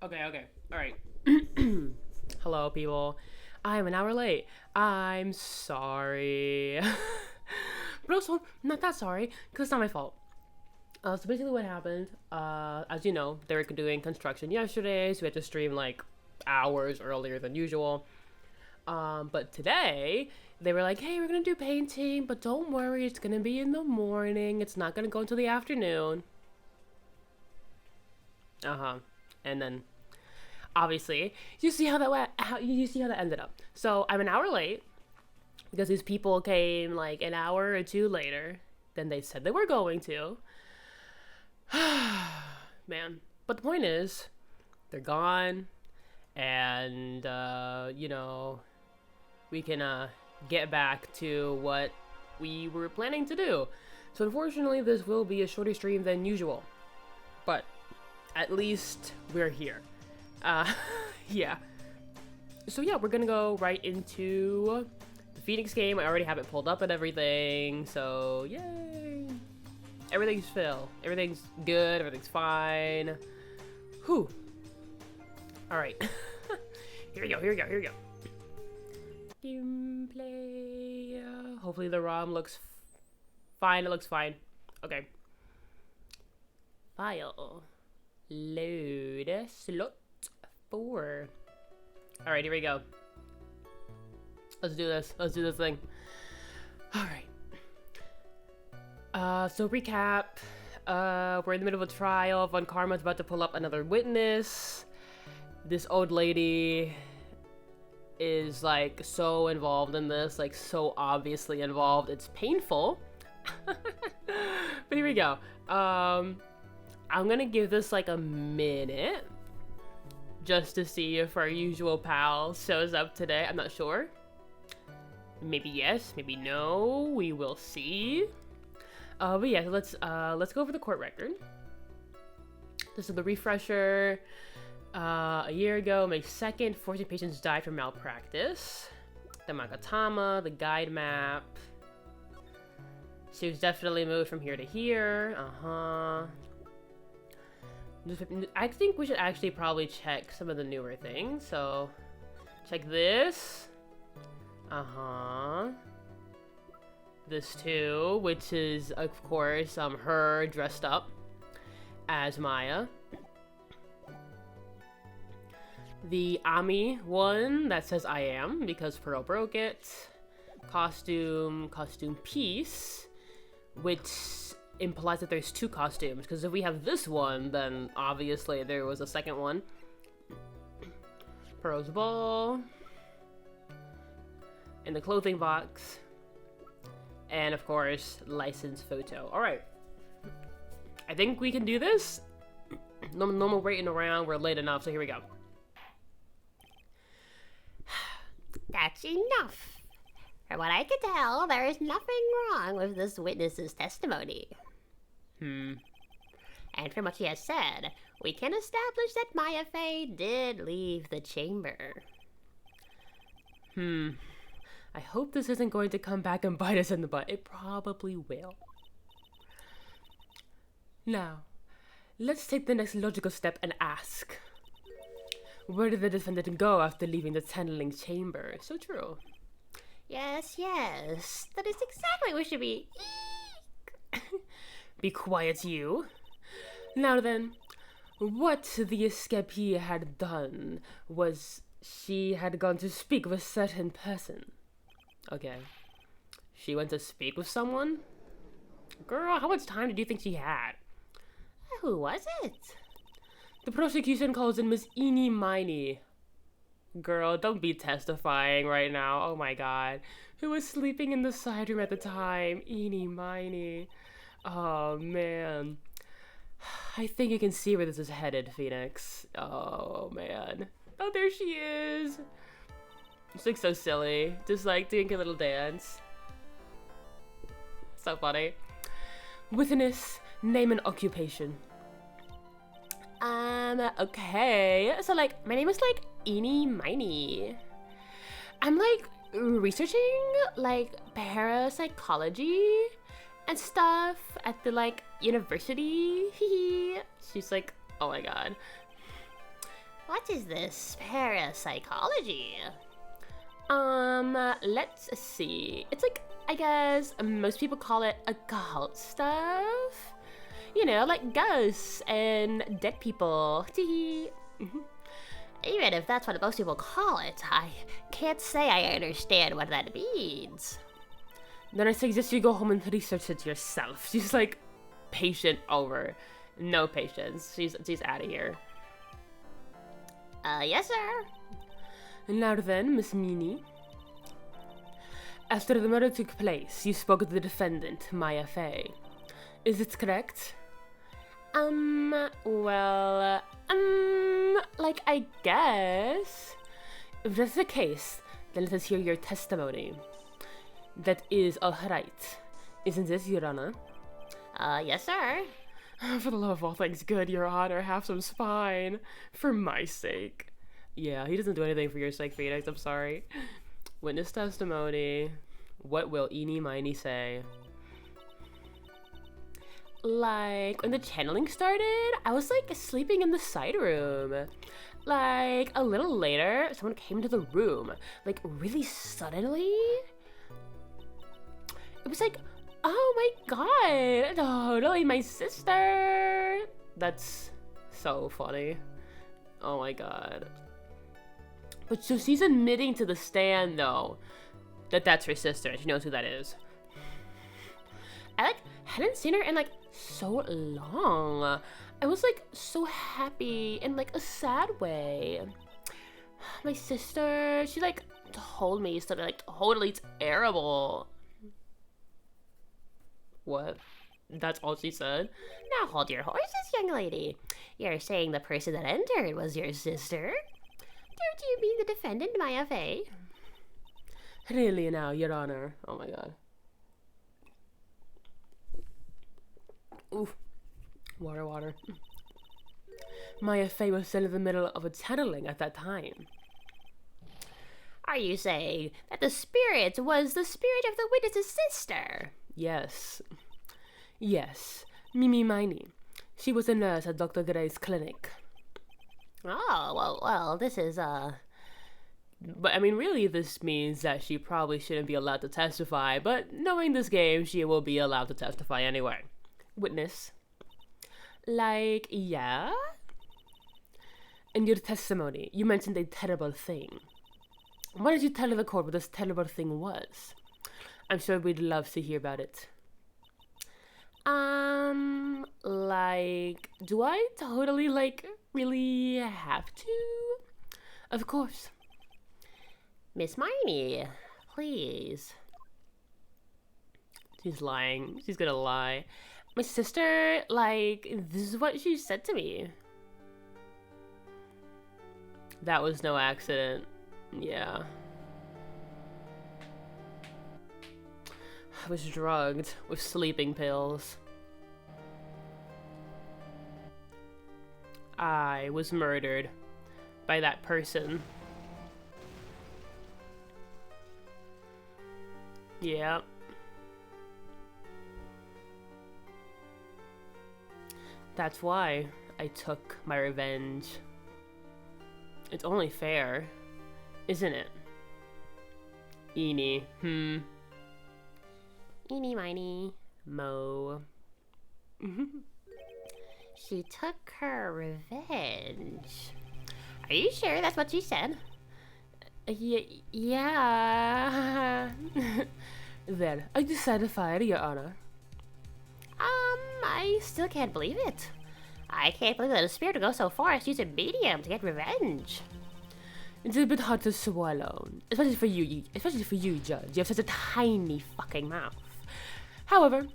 Okay. All right. Hello, people. I'm an hour late. I'm sorry. But also, not that sorry, because it's not my fault. So basically what happened, as you know, they were doing construction yesterday, so we had to stream like hours earlier than usual. But today, they were like, hey, we're gonna do painting, but don't worry, it's gonna be in the morning. It's not gonna go until the afternoon. Uh-huh. And then obviously you see how that went, how you see how that ended up. So I'm an hour late because these people came like an hour or two later than they said they were going to. Man. But the point is, they're gone, and we can get back to what we were planning to do. So unfortunately, this will be a shorter stream than usual, but at least we're here. Uh, yeah. So yeah, we're gonna go right into the Phoenix game. I already have it pulled up and everything, so yay! Everything's Phil. Everything's good. Everything's fine. Whew. All right. Here we go. Gameplay. Hopefully the ROM looks fine. It looks fine. Okay. File. Load. Slot 4. All right, here we go. Let's do this. Let's do this thing. All right. So recap. We're in the middle of a trial. Von Karma's about to pull up another witness. This old lady is like so involved in this, like so obviously involved. It's painful. But here we go. I'm gonna give this like a minute just to see if our usual pal shows up today. I'm not sure. Maybe yes, maybe no. We will see. But yeah, let's go over the court record. This is the refresher. A year ago, May 2nd, 14 patients died from malpractice. The Magatama, the guide map. She was definitely moved from here to here. I think we should actually probably check some of the newer things. So, check this. This too, which is, of course, her dressed up as Maya. The Ami one that says I am because Pearl broke it. Costume piece, which implies that there's two costumes, because if we have this one, then obviously there was a second one. Pearl's ball. In the clothing box. And of course, license photo. Alright. I think we can do this. No more waiting around, we're late enough, so here we go. That's enough. From what I can tell, there is nothing wrong with this witness's testimony. And from what she has said, we can establish that Maya Fey did leave the chamber. I hope this isn't going to come back and bite us in the butt. It probably will. Now, let's take the next logical step and ask. Where did the defendant go after leaving the tunneling chamber? So true. Yes. That is exactly what should be. Be quiet, you. Now then, what the escapee had done was she had gone to speak with a certain person. Okay. She went to speak with someone? Girl, how much time did you think she had? Who was it? The prosecution calls in Miss Eenie Miney. Girl, don't be testifying right now. Oh my god. Who was sleeping in the side room at the time? Eenie Miney. Oh man. I think you can see where this is headed, Phoenix. Oh man. Oh, there she is. She looks so silly. Just like doing a little dance. So funny. Witness, name and occupation. Okay. So like, my name is like Eenie Miney. I'm like researching like parapsychology and stuff at the like university. She's like, oh my god. What is this parapsychology? Let's see. It's like, I guess most people call it occult stuff. You know, like ghosts and dead people. Tee. Even if that's what most people call it, I can't say I understand what that means. Then I suggest you go home and research it yourself. She's like, patient over. No patience. She's out of here. Yes, sir. Now then, Miss Meanie. After the murder took place, you spoke to the defendant, Maya Fey. Is it correct? Well, like, I guess. If that's the case, then let us hear your testimony. That is alright. Isn't it, Your Honor? Yes, sir. For the love of all things good, Your Honor, have some spine. For my sake. Yeah, he doesn't do anything for your sake, Phoenix, I'm sorry. Witness testimony. What will Eenie Miney say? Like, when the channeling started, I was like sleeping in the side room. Like, a little later, someone came into the room. Like, really suddenly. It was like, oh my god, totally my sister. That's so funny. Oh my god. But so she's admitting to the stand, though, that that's her sister. She knows who that is. I, like, hadn't seen her in, like, so long. I was, like, so happy in, like, a sad way. My sister, she, like, told me something, like, totally terrible. What? That's all she said? Now hold your horses, young lady. You're saying the person that entered was your sister? Don't you mean the defendant, Maya Fey? Really now, Your Honor. Oh my god. Oof. Water. Maya Fey was still in the middle of a channeling at that time. Are you saying that the spirit was the spirit of the witness's sister? Yes. Yes. Mimi Miney. She was a nurse at Dr. Gray's clinic. Oh, well, this is, But, I mean, really, this means that she probably shouldn't be allowed to testify, but knowing this game, she will be allowed to testify anyway. Witness. Like, yeah? In your testimony, you mentioned a terrible thing. Why did you tell the court what this terrible thing was? I'm sure we'd love to hear about it. Like, do I totally, like, really have to? Of course. Miss Miney, please. She's lying. She's gonna lie. My sister, like, this is what she said to me. That was no accident. Yeah. I was drugged with sleeping pills. I was murdered by that person. Yeah. That's why I took my revenge. It's only fair, isn't it? Eenie. Eenie Miney. Mo. She took her revenge. Are you sure that's what she said? Yeah. Well, I decided fire, Your Honor. I still can't believe it. I can't believe that a spirit would go so far as to use a medium to get revenge. It's a bit hard to swallow, especially for you, Judge. You have such a tiny fucking mouth. However,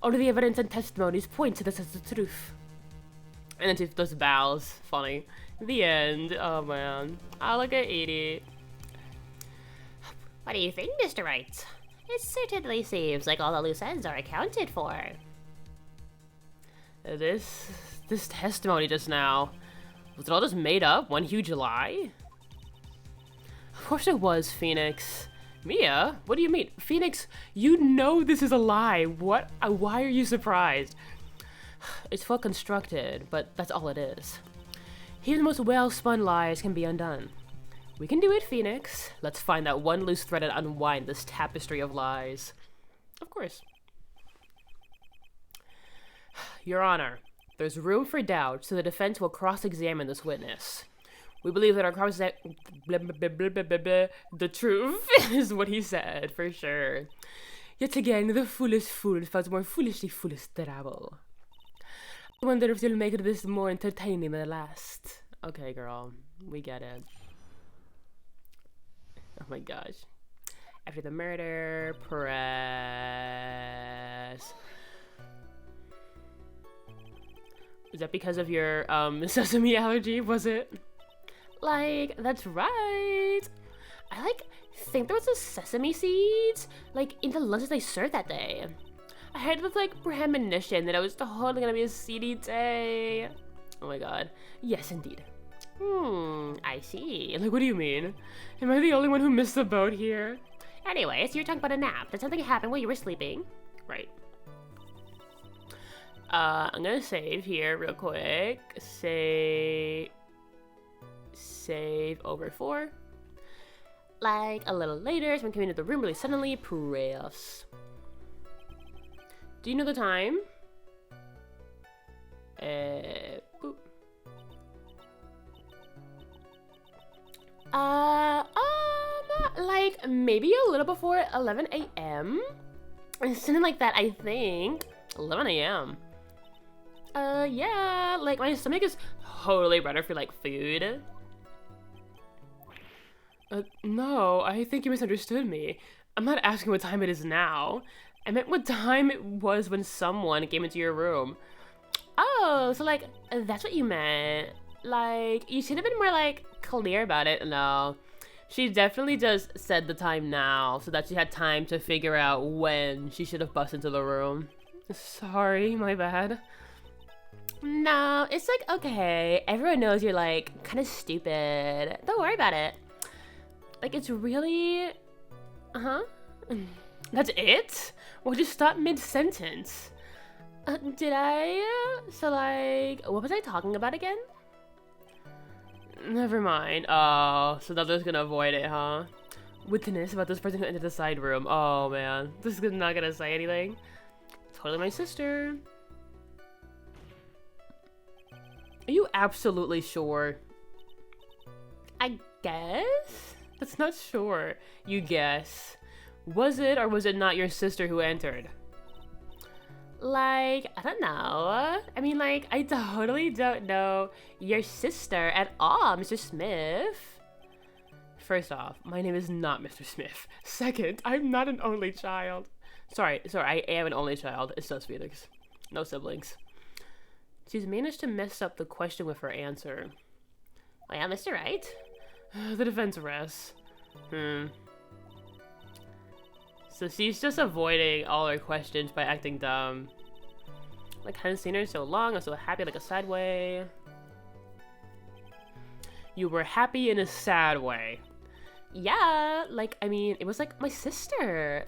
all of the evidence and testimonies point to this as the truth. And then she does bows. Funny. The end. Oh man. I look at Edie. What do you think, Mr. Wright? It certainly seems like all the loose ends are accounted for. This testimony just now, was it all just made up? One huge lie? Of course it was, Phoenix. Mia? What do you mean? Phoenix, you know this is a lie. What? Why are you surprised? It's well constructed, but that's all it is. Even the most well-spun lies can be undone. We can do it, Phoenix. Let's find that one loose thread and unwind this tapestry of lies. Of course. Your Honor, there's room for doubt, so the defense will cross-examine this witness. We believe that our cross the truth is what he said, for sure. Yet again, the foolish fool felt more foolishly foolish trouble. I wonder if you'll make this more entertaining than the last. Okay, girl. We get it. Oh my gosh. After the murder, press... Is that because of your, sesame allergy, was it? Like, that's right. I, think there was a sesame seeds, in the lunches they served that day. I had this, premonition that it was totally gonna be a seedy day. Oh my god. Yes, indeed. I see. What do you mean? Am I the only one who missed the boat here? Anyways, you're talking about a nap. Did something happen while you were sleeping? Right. I'm gonna save here real quick. Save over 4. A little later, someone came into the room really suddenly. Press. Do you know the time? Boop. Maybe a little before 11 a.m. Something like that, I think. 11 a.m. Yeah, my stomach is totally ready for, food. No, I think you misunderstood me. I'm not asking what time it is now. I meant what time it was when someone came into your room. Oh, so, that's what you meant. You should have been more, clear about it. No. She definitely just said the time now, so that she had time to figure out when she should have busted into the room. Sorry, my bad. No, it's okay. Everyone knows you're kind of stupid. Don't worry about it. It's really... That's it? Well, just stop mid-sentence. Did I? So, what was I talking about again? Never mind. Oh, so they're just gonna avoid it, huh? Witness about this person who entered the side room. Oh, man. This is not gonna say anything. Totally my sister. Are you absolutely sure? I guess? That's not sure. You guess. Was it or was it not your sister who entered? I don't know. I mean, I totally don't know your sister at all, Mr. Smith. First off, my name is not Mr. Smith. Second, I'm not an only child. Sorry, I am an only child. It's just Phoenix. No siblings. She's managed to mess up the question with her answer. Well, Mr. Wright? The defense rests. So she's just avoiding all her questions by acting dumb. Hadn't seen her in so long, I'm so happy a sad way. You were happy in a sad way. Yeah, I mean, it was my sister.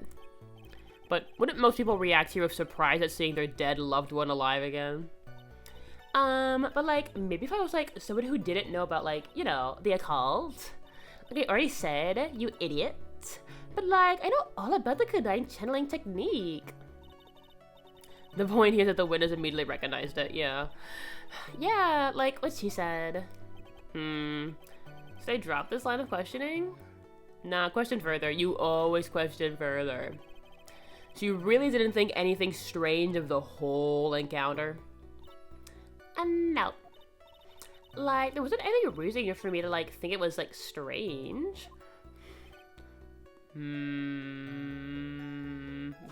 But wouldn't most people react here with surprise at seeing their dead loved one alive again? But maybe if I was someone who didn't know about the occult. I already said, you idiot. But I know all about the canine channeling technique. The point here is that the witness immediately recognized it, yeah. Yeah, what she said. Should I drop this line of questioning? Nah, question further. You always question further. She really didn't think anything strange of the whole encounter? No. There wasn't any reason for me to, think it was, strange.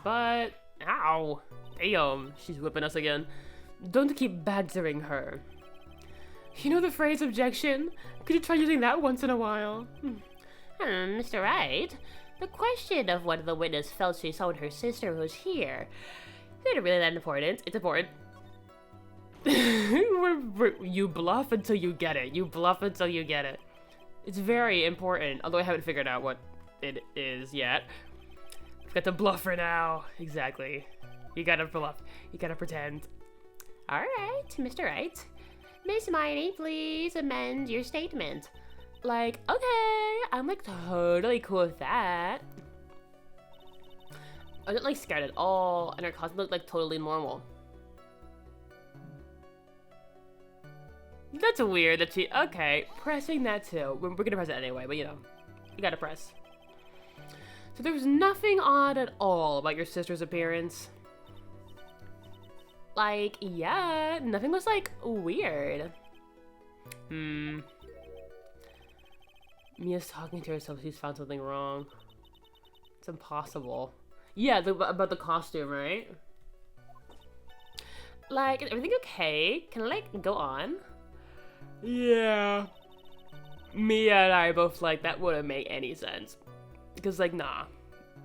But, ow. Damn, she's whipping us again. Don't keep badgering her. You know the phrase objection? Could you try using that once in a while? Mr. Wright, the question of whether the witness felt she saw when her sister was here, isn't really that important. It's important. You bluff until you get it. You bluff until you get it. It's very important, although I haven't figured out what it is yet. I've got to bluff for now. Exactly. You gotta bluff. You gotta pretend. Alright, Mr. Wright. Miss Miney, please amend your statement. Like, okay, I'm like totally cool with that. I wasn't like scared at all, and her costume looked like totally normal. That's weird that she, okay, pressing that too. We're gonna press it anyway, but you know, you gotta press. So there was nothing odd at all about your sister's appearance. Like, yeah, nothing was like weird. Mia's talking to herself, she's found something wrong. It's impossible. Yeah, about the costume, right? Like, is everything okay? Can I, like, go on? Yeah. Mia and I both like, that wouldn't make any sense. Because, like, nah,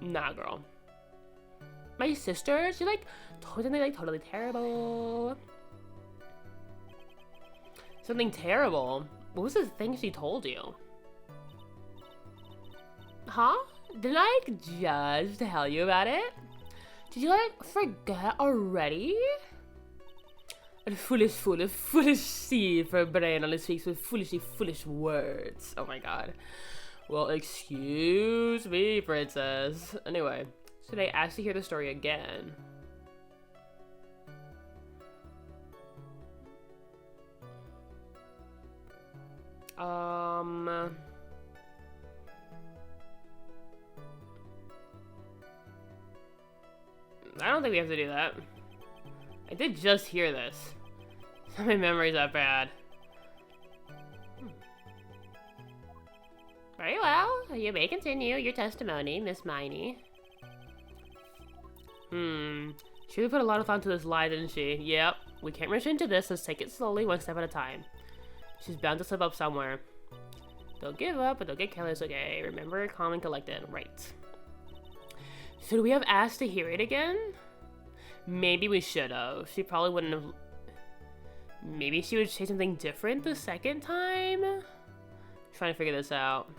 girl. My sister, she, like, totally terrible. Something terrible? What was the thing she told you? Huh? Didn't I, like, just tell you about it? Did you, like, forget already? A foolish seed for a brain on his face with foolish words. Oh my god. Well, excuse me, princess. Anyway, should I ask to hear the story again? I don't think we have to do that. I did just hear this. My memory's that bad. Very well. You may continue your testimony, Miss Miney. She really put a lot of thought into this lie, didn't she? Yep. We can't rush into this. Let's take it slowly, one step at a time. She's bound to slip up somewhere. Don't give up, but don't get careless, okay? Remember, calm and collected. Right. Should we have asked to hear it again? Maybe we should have. She probably wouldn't have... Maybe she would say something different the second time? I'm trying to figure this out.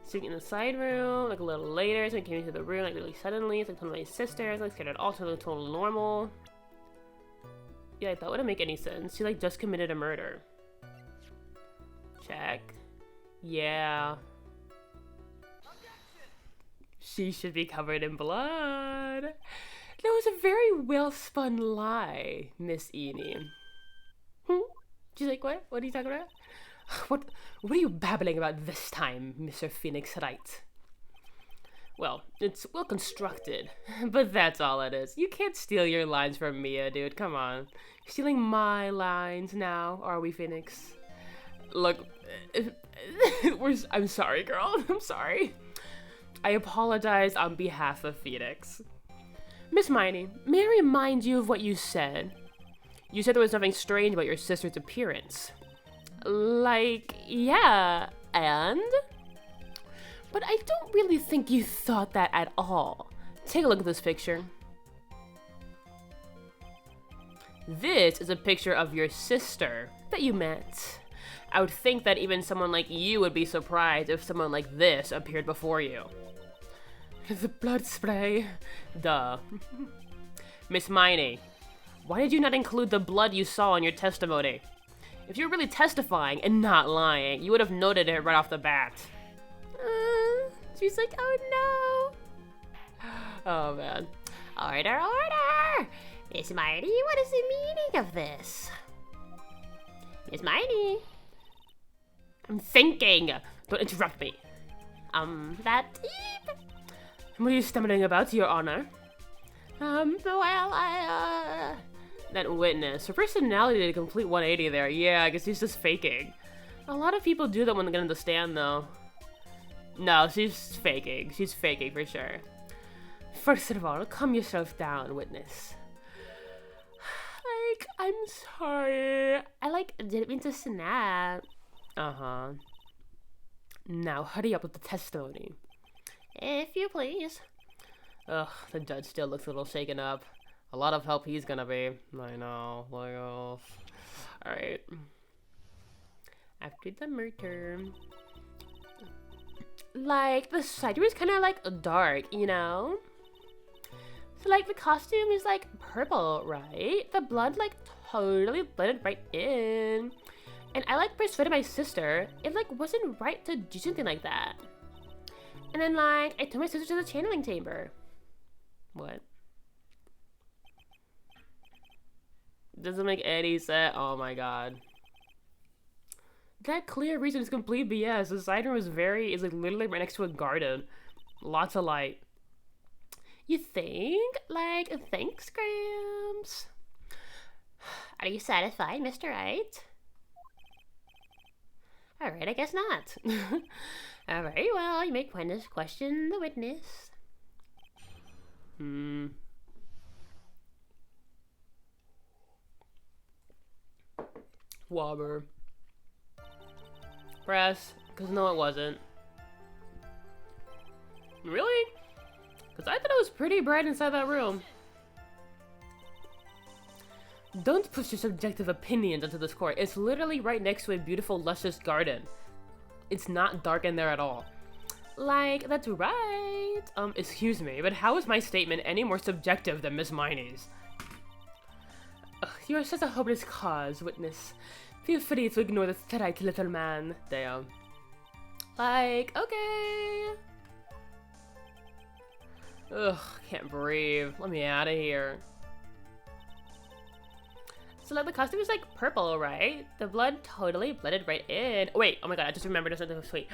Sitting in the side room, like a little later, so I came into the room, like really suddenly. It's like one of my sisters, like scared at all, so totally normal. Yeah, that wouldn't make any sense. She like just committed a murder. Check. Yeah. She should be covered in blood. That was a very well-spun lie, Miss Eni. She's like, what? What are you talking about? What are you babbling about this time, Mr. Phoenix Wright? Well, it's well constructed, but that's all it is. You can't steal your lines from Mia, dude. Come on. You're stealing my lines now, are we, Phoenix? Look, I'm sorry, girl. I'm sorry. I apologize on behalf of Phoenix. Miss Miney, may I remind you of what you said? You said there was nothing strange about your sister's appearance. Like, yeah, and? But I don't really think you thought that at all. Take a look at this picture. This is a picture of your sister that you met. I would think that even someone like you would be surprised if someone like this appeared before you. The blood spray. Duh. Miss Miney, why did you not include the blood you saw in your testimony? If you were really testifying and not lying, you would have noted it right off the bat. She's like, oh no. Oh man. Order, order! Miss Miney, what is the meaning of this? Miss Miney. I'm thinking. Don't interrupt me. That deep? What are you stumbling about, Your Honor? Well, That witness. Her personality did a complete 180 there. Yeah, I guess she's just faking. A lot of people do that when they get on the stand, though. No, she's faking. She's faking for sure. First of all, calm yourself down, witness. Like, I'm sorry. I, didn't mean to snap. Uh-huh. Now, hurry up with the testimony. If you please. Ugh, the judge still looks a little shaken up. A lot of help he's gonna be. I know. Like, oh. Alright. After the murder. Like, the side was kind of, like, dark, you know? So, like, the costume is, like, purple, right? The blood, like, totally blended right in. And I, like, persuaded my sister. It, like, wasn't right to do something like that. And then, like, I took my sister to the channeling chamber. What? Doesn't make any sense. Oh my god. That clear reason is complete BS. The side room is like literally right next to a garden. Lots of light. You think? Like, thanks, Grams. Are you satisfied, Mr. Right? Alright, I guess not. Alright, well, you may question the witness. Wobber. Press. Because no, it wasn't. Really? Because I thought it was pretty bright inside that room. Don't push your subjective opinions into this court. It's literally right next to a beautiful, luscious garden. It's not dark in there at all. Like, that's right. Excuse me, but how is my statement any more subjective than Miss Miney's? You are such a hopeless cause, witness. Feel free to ignore the threat, little man. Damn. Like, okay. Ugh, can't breathe. Let me out of here. So, like, the costume is, like, purple, right? The blood totally blended right in. Oh, wait, oh my god, I just remembered something sweet.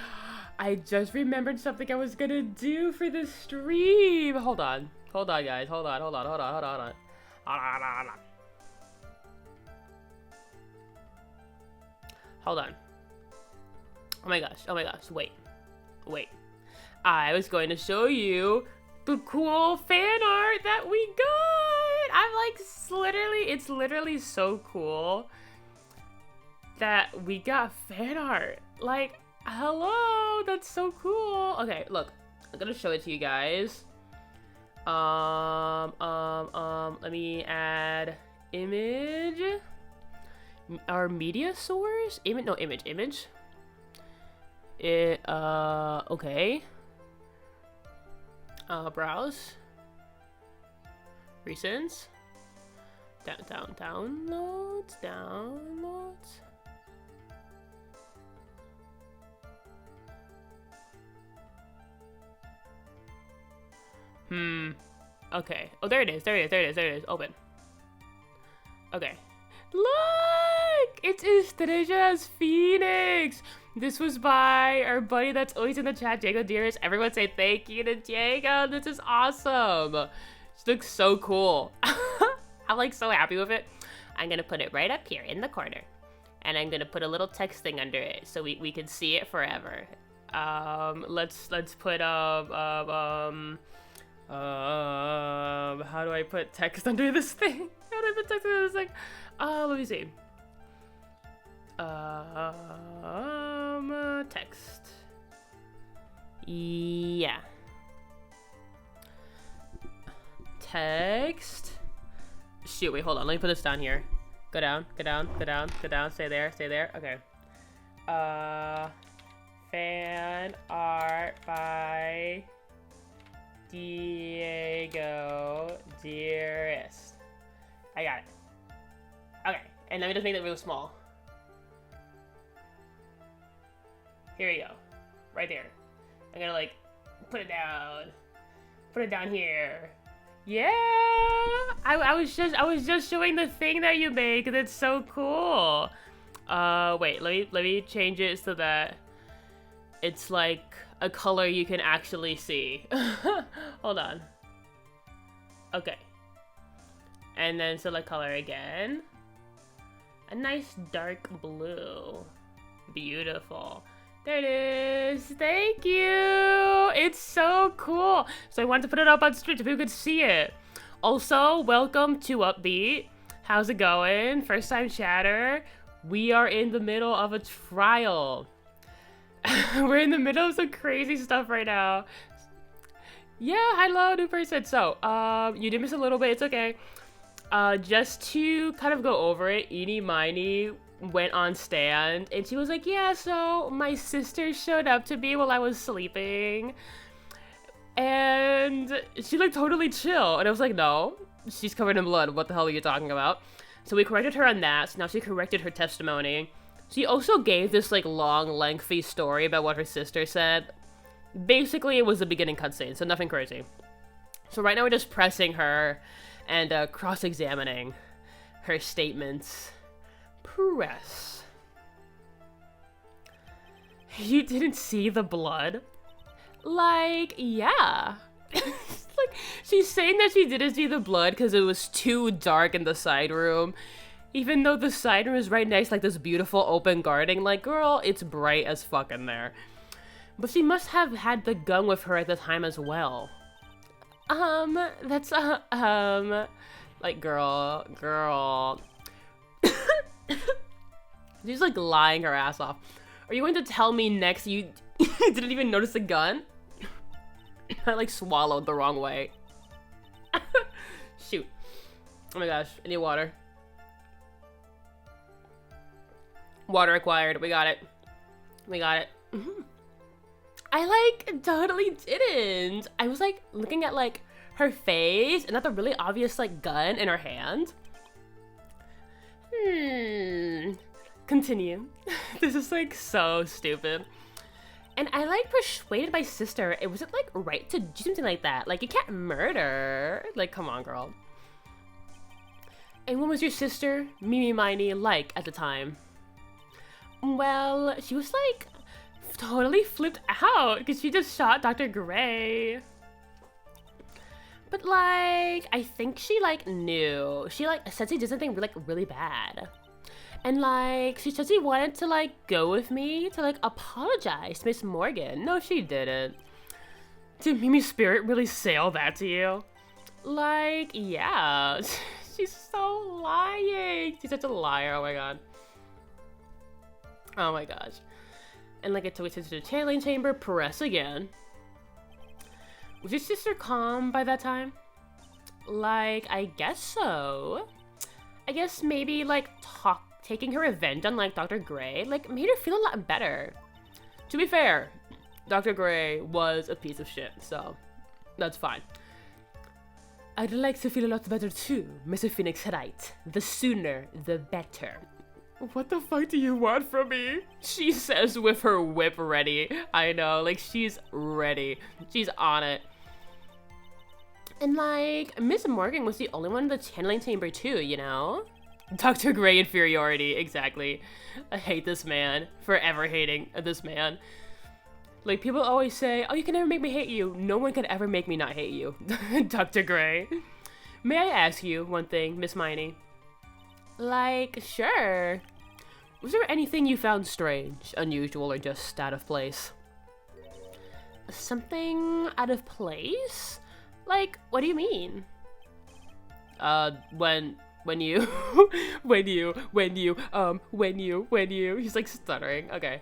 I just remembered something I was gonna do for the stream. Hold on. Hold on, guys. Hold on. Hold on. Oh my gosh. Wait. I was going to show you the cool fan art that we got. I'm like, it's literally so cool that we got fan art. Like, hello, that's so cool. Okay, look, I'm gonna show it to you guys. Let me add image. Our media source? Image. Okay. Browse. Recents. Downloads. Okay. Oh, there it is. Open. Okay. Look! It's Estrella's Phoenix! This was by our buddy that's always in the chat, Diego Dearest. Everyone say thank you to Diego. This is awesome. She looks so cool. I'm like so happy with it. I'm gonna put it right up here in the corner. And I'm gonna put a little text thing under it so we can see it forever. Let's put how do I put text under this thing? How do I put text under this thing? Let me see. Text. Yeah. Text. Shoot, wait, hold on. Let me put this down here. Go down. Stay there. Okay. Fan art by Diego Dearest. I got it. Okay, and let me just make that real small. Here we go. Right there. I'm gonna like put it down. Put it down here. Yeah. I was just showing the thing that you made because it's so cool. Wait, let me change it so that it's like a color you can actually see. Hold on. Okay. And then select color again. A nice dark blue. Beautiful. There it is. Thank you. It's so cool. So I wanted to put it up on stream so people could see it. Also, welcome to Upbeat. How's it going? First time chatter. We are in the middle of a trial. We're in the middle of some crazy stuff right now. Yeah, hello, new person. So, you did miss a little bit. It's okay. Just to kind of go over it, Eenie Miney went on stand and she was like, yeah, so my sister showed up to me while I was sleeping. And she looked totally chill. And I was like, no, she's covered in blood. What the hell are you talking about? So we corrected her on that. So now she corrected her testimony. She also gave this like long, lengthy story about what her sister said. Basically, it was the beginning cutscene, so nothing crazy. So right now we're just pressing her and cross-examining her statements. Press. You didn't see the blood? Like, yeah. Like, she's saying that she didn't see the blood because it was too dark in the side room. Even though the side room is right next to like this beautiful open garden. Like, girl, it's bright as fuck in there. But she must have had the gun with her at the time as well. That's, like, girl. She's, like, lying her ass off. Are you going to tell me next you didn't even notice the gun? I, like, swallowed the wrong way. Shoot. Oh my gosh, I need water. Water acquired, we got it. We got it. I, like, totally didn't. I was, like, looking at, like, her face and not the really obvious, like, gun in her hand. Continue. This is, like, so stupid. And I, like, persuaded my sister it wasn't, like, right to do something like that. Like, you can't murder. Like, come on, girl. And what was your sister, Mimi Miney, like at the time? Well, she was, like, totally flipped out because she just shot Dr. Gray. But, like, I think she, like, knew. She, like, said she did something, like, really bad. And, like, she said she wanted to, like, go with me to, like, apologize to Miss Morgan. No, she didn't. Did Mimi's spirit really say all that to you? Like, yeah. She's so lying. She's such a liar. Oh, my God. Oh, my gosh. And, like, I took it to the channeling chamber. Press again. Was your sister calm by that time? Like, I guess so. I guess maybe, like, taking her revenge on, like, Dr. Gray, like, made her feel a lot better. To be fair, Dr. Gray was a piece of shit, so that's fine. I'd like to feel a lot better too, Mr. Phoenix Wright. The sooner, the better. What the fuck do you want from me? She says with her whip ready. I know, like, she's ready. She's on it. And, like, Miss Morgan was the only one in the channeling chamber too, you know? Dr. Gray inferiority, exactly. I hate this man. Forever hating this man. Like, people always say, oh, you can never make me hate you. No one can ever make me not hate you. Dr. Gray. May I ask you one thing, Miss Miney? Like, sure. Was there anything you found strange, unusual, or just out of place? Something out of place? Like, what do you mean? When you, he's like stuttering. Okay.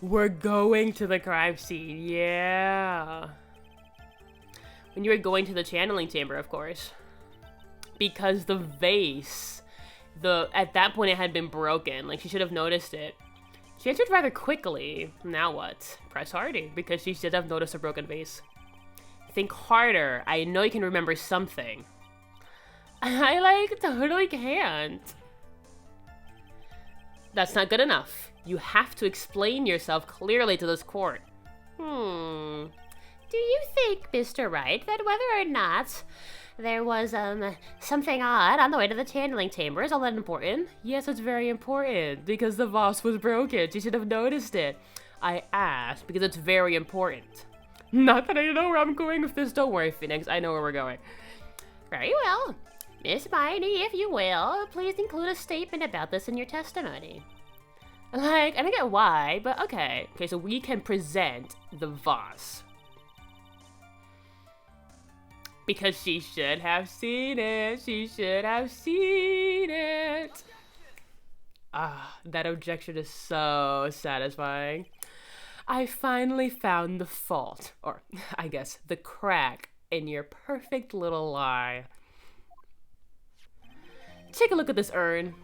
We're going to the crime scene, yeah. When you were going to the channeling chamber, of course. Because the vase, at that point it had been broken. Like, she should have noticed it. She answered rather quickly. Now what? Press harder, because she should have noticed a broken vase. Think harder. I know you can remember something. I, like, totally can't. That's not good enough. You have to explain yourself clearly to this court. Do you think, Mr. Wright, that whether or not there was, something odd on the way to the channeling chamber is all that important? Yes, it's very important, because the vase was broken. She should have noticed it. I asked, because it's very important. Not that I know where I'm going with this. Don't worry, Phoenix. I know where we're going. Very well. Miss Miney, if you will, please include a statement about this in your testimony. Like, I don't get why, but okay. Okay, so we can present the vase. Because she should have seen it. She should have seen it. Ah, that objection is so satisfying. I finally found the fault, or I guess the crack in your perfect little lie. Take a look at this urn.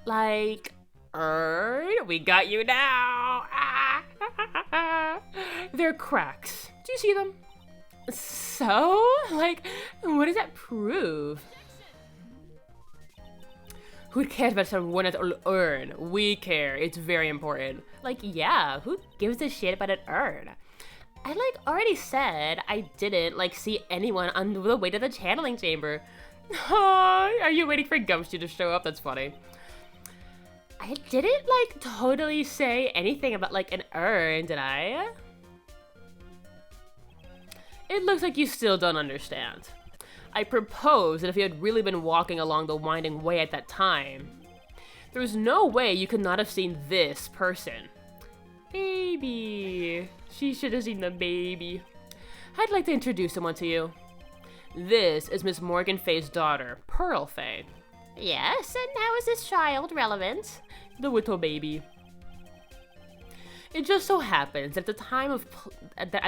Like, We got you now. They're cracks. Do you see them? So, like, what does that prove? Who cares about someone at urn? We care. It's very important. Like, yeah, who gives a shit about an urn? I, like, already said I didn't, like, see anyone on the way to the channeling chamber. Are you waiting for Gumshoe to show up? That's funny. I didn't, like, totally say anything about, like, an urn, did I? It looks like you still don't understand. I propose that if you had really been walking along the winding way at that time, there's no way you could not have seen this person. Baby. She should have seen the baby. I'd like to introduce someone to you. This is Miss Morgan Fay's daughter, Pearl Fay. Yes, and how is this child relevant? The little baby. It just so happens that at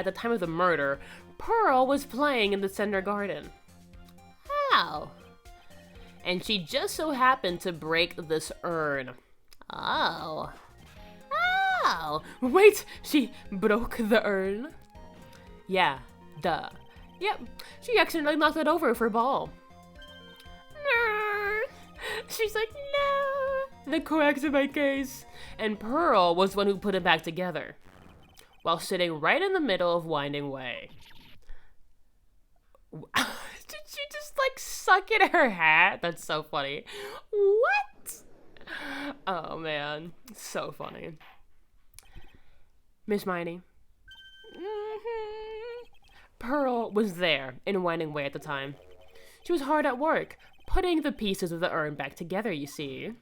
the time of the murder, Pearl was playing in the Center Garden. How? And she just so happened to break this urn. Oh. Oh! Wait! She broke the urn? Yeah, duh. Yep, she accidentally knocked it over for a ball. No. She's like, no! The cracks in my case. And Pearl was the one who put it back together, while sitting right in the middle of Winding Way. Did she just, like, suck in her hat? That's so funny. What? Oh, man. So funny. Miss Miney. Pearl was there in Winding Way at the time. She was hard at work, putting the pieces of the urn back together, you see.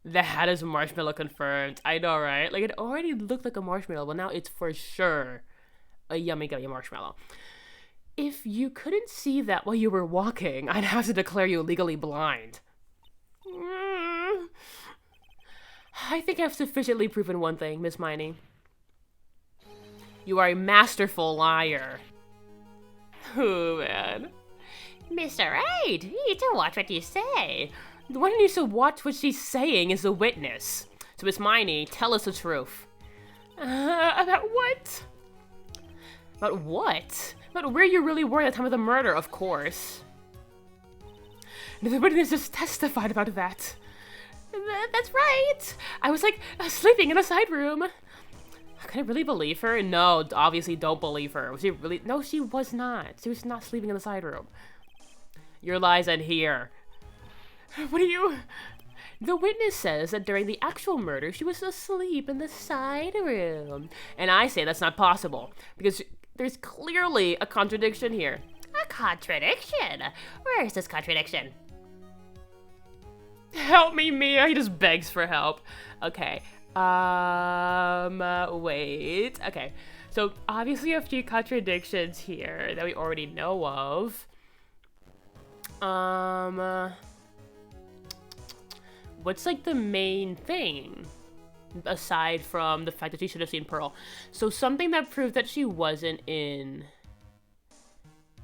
That is marshmallow confirmed. I know, right? Like, it already looked like a marshmallow, but now it's for sure a yummy gummy marshmallow. If you couldn't see that while you were walking, I'd have to declare you legally blind. I think I've sufficiently proven one thing, Miss Miney. You are a masterful liar. Oh, man. Mr. Right, you need to watch what you say. The one who needs to watch what she's saying is the witness. So, Miss Miney, tell us the truth. About what? About what? About where you really were at the time of the murder, of course. The witness just testified about that. That's right. I was, like, sleeping in a side room. Can I really believe her? No, obviously don't believe her. Was she really? No, she was not. She was not sleeping in the side room. Your lies end here. What are you? The witness says that during the actual murder, she was asleep in the side room. And I say that's not possible, because there's clearly a contradiction here. A contradiction? Where is this contradiction? Help me, Mia. He just begs for help. Okay. Wait. Okay. So, obviously a few contradictions here that we already know of. What's, like, the main thing? Aside from the fact that she should have seen Pearl. So, something that proved that she wasn't in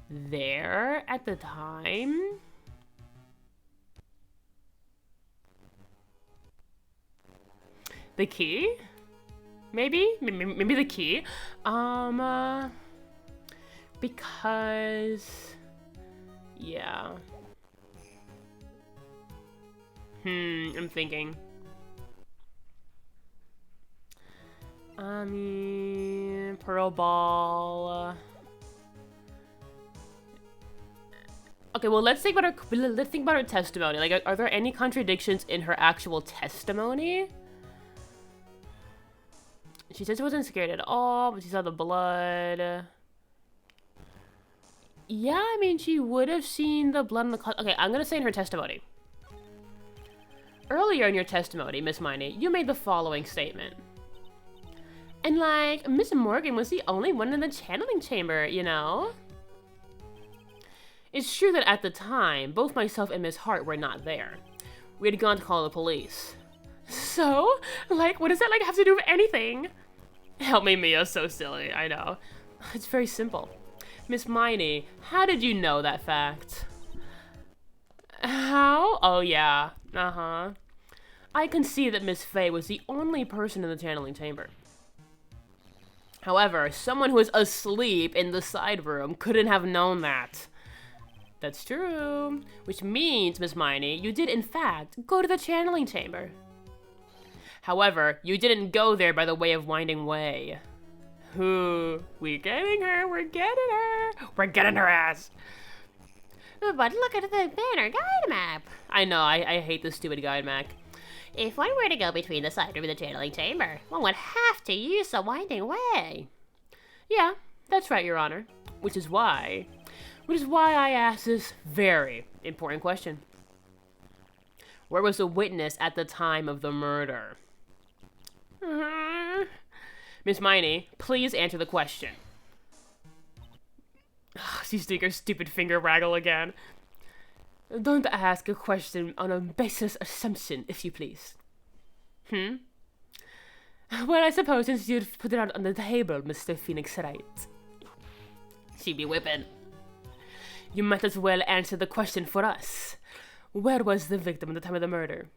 there at the time. The key? Maybe the key. Because, yeah. I'm thinking. I mean, Pearl Ball. Okay, well, let's think about her testimony. Like, are there any contradictions in her actual testimony? She says she wasn't scared at all, but she saw the blood. Yeah, I mean, she would have seen the blood in the closet. Okay, I'm gonna say in her testimony. Earlier in your testimony, Miss Miney, you made the following statement. And, like, Miss Morgan was the only one in the channeling chamber, you know? It's true that at the time, both myself and Miss Hart were not there. We had gone to call the police. So? Like, what does that, like, have to do with anything? Help me, Mia, so silly, I know. It's very simple. Miss Miney, how did you know that fact? How? Oh, yeah. Uh-huh. I can see that Miss Fey was the only person in the channeling chamber. However, someone who was asleep in the side room couldn't have known that. That's true. Which means, Miss Miney, you did in fact go to the channeling chamber. However, you didn't go there by the way of Winding Way. Who? We're getting her, we're getting her. We're getting her ass. But look at the banner guide map. I know, I hate this stupid guide map. If one were to go between the side room and the channeling chamber, one would have to use the Winding Way. Yeah, that's right, Your Honor. Which is why I asked this very important question. Where was the witness at the time of the murder? Miss Miney, please answer the question. She's doing her stupid finger waggle again. Don't ask a question on a baseless assumption, if you please. Well, I suppose since you'd put it out on the table, Mr. Phoenix Wright. She be whipping. You might as well answer the question for us. Where was the victim at the time of the murder?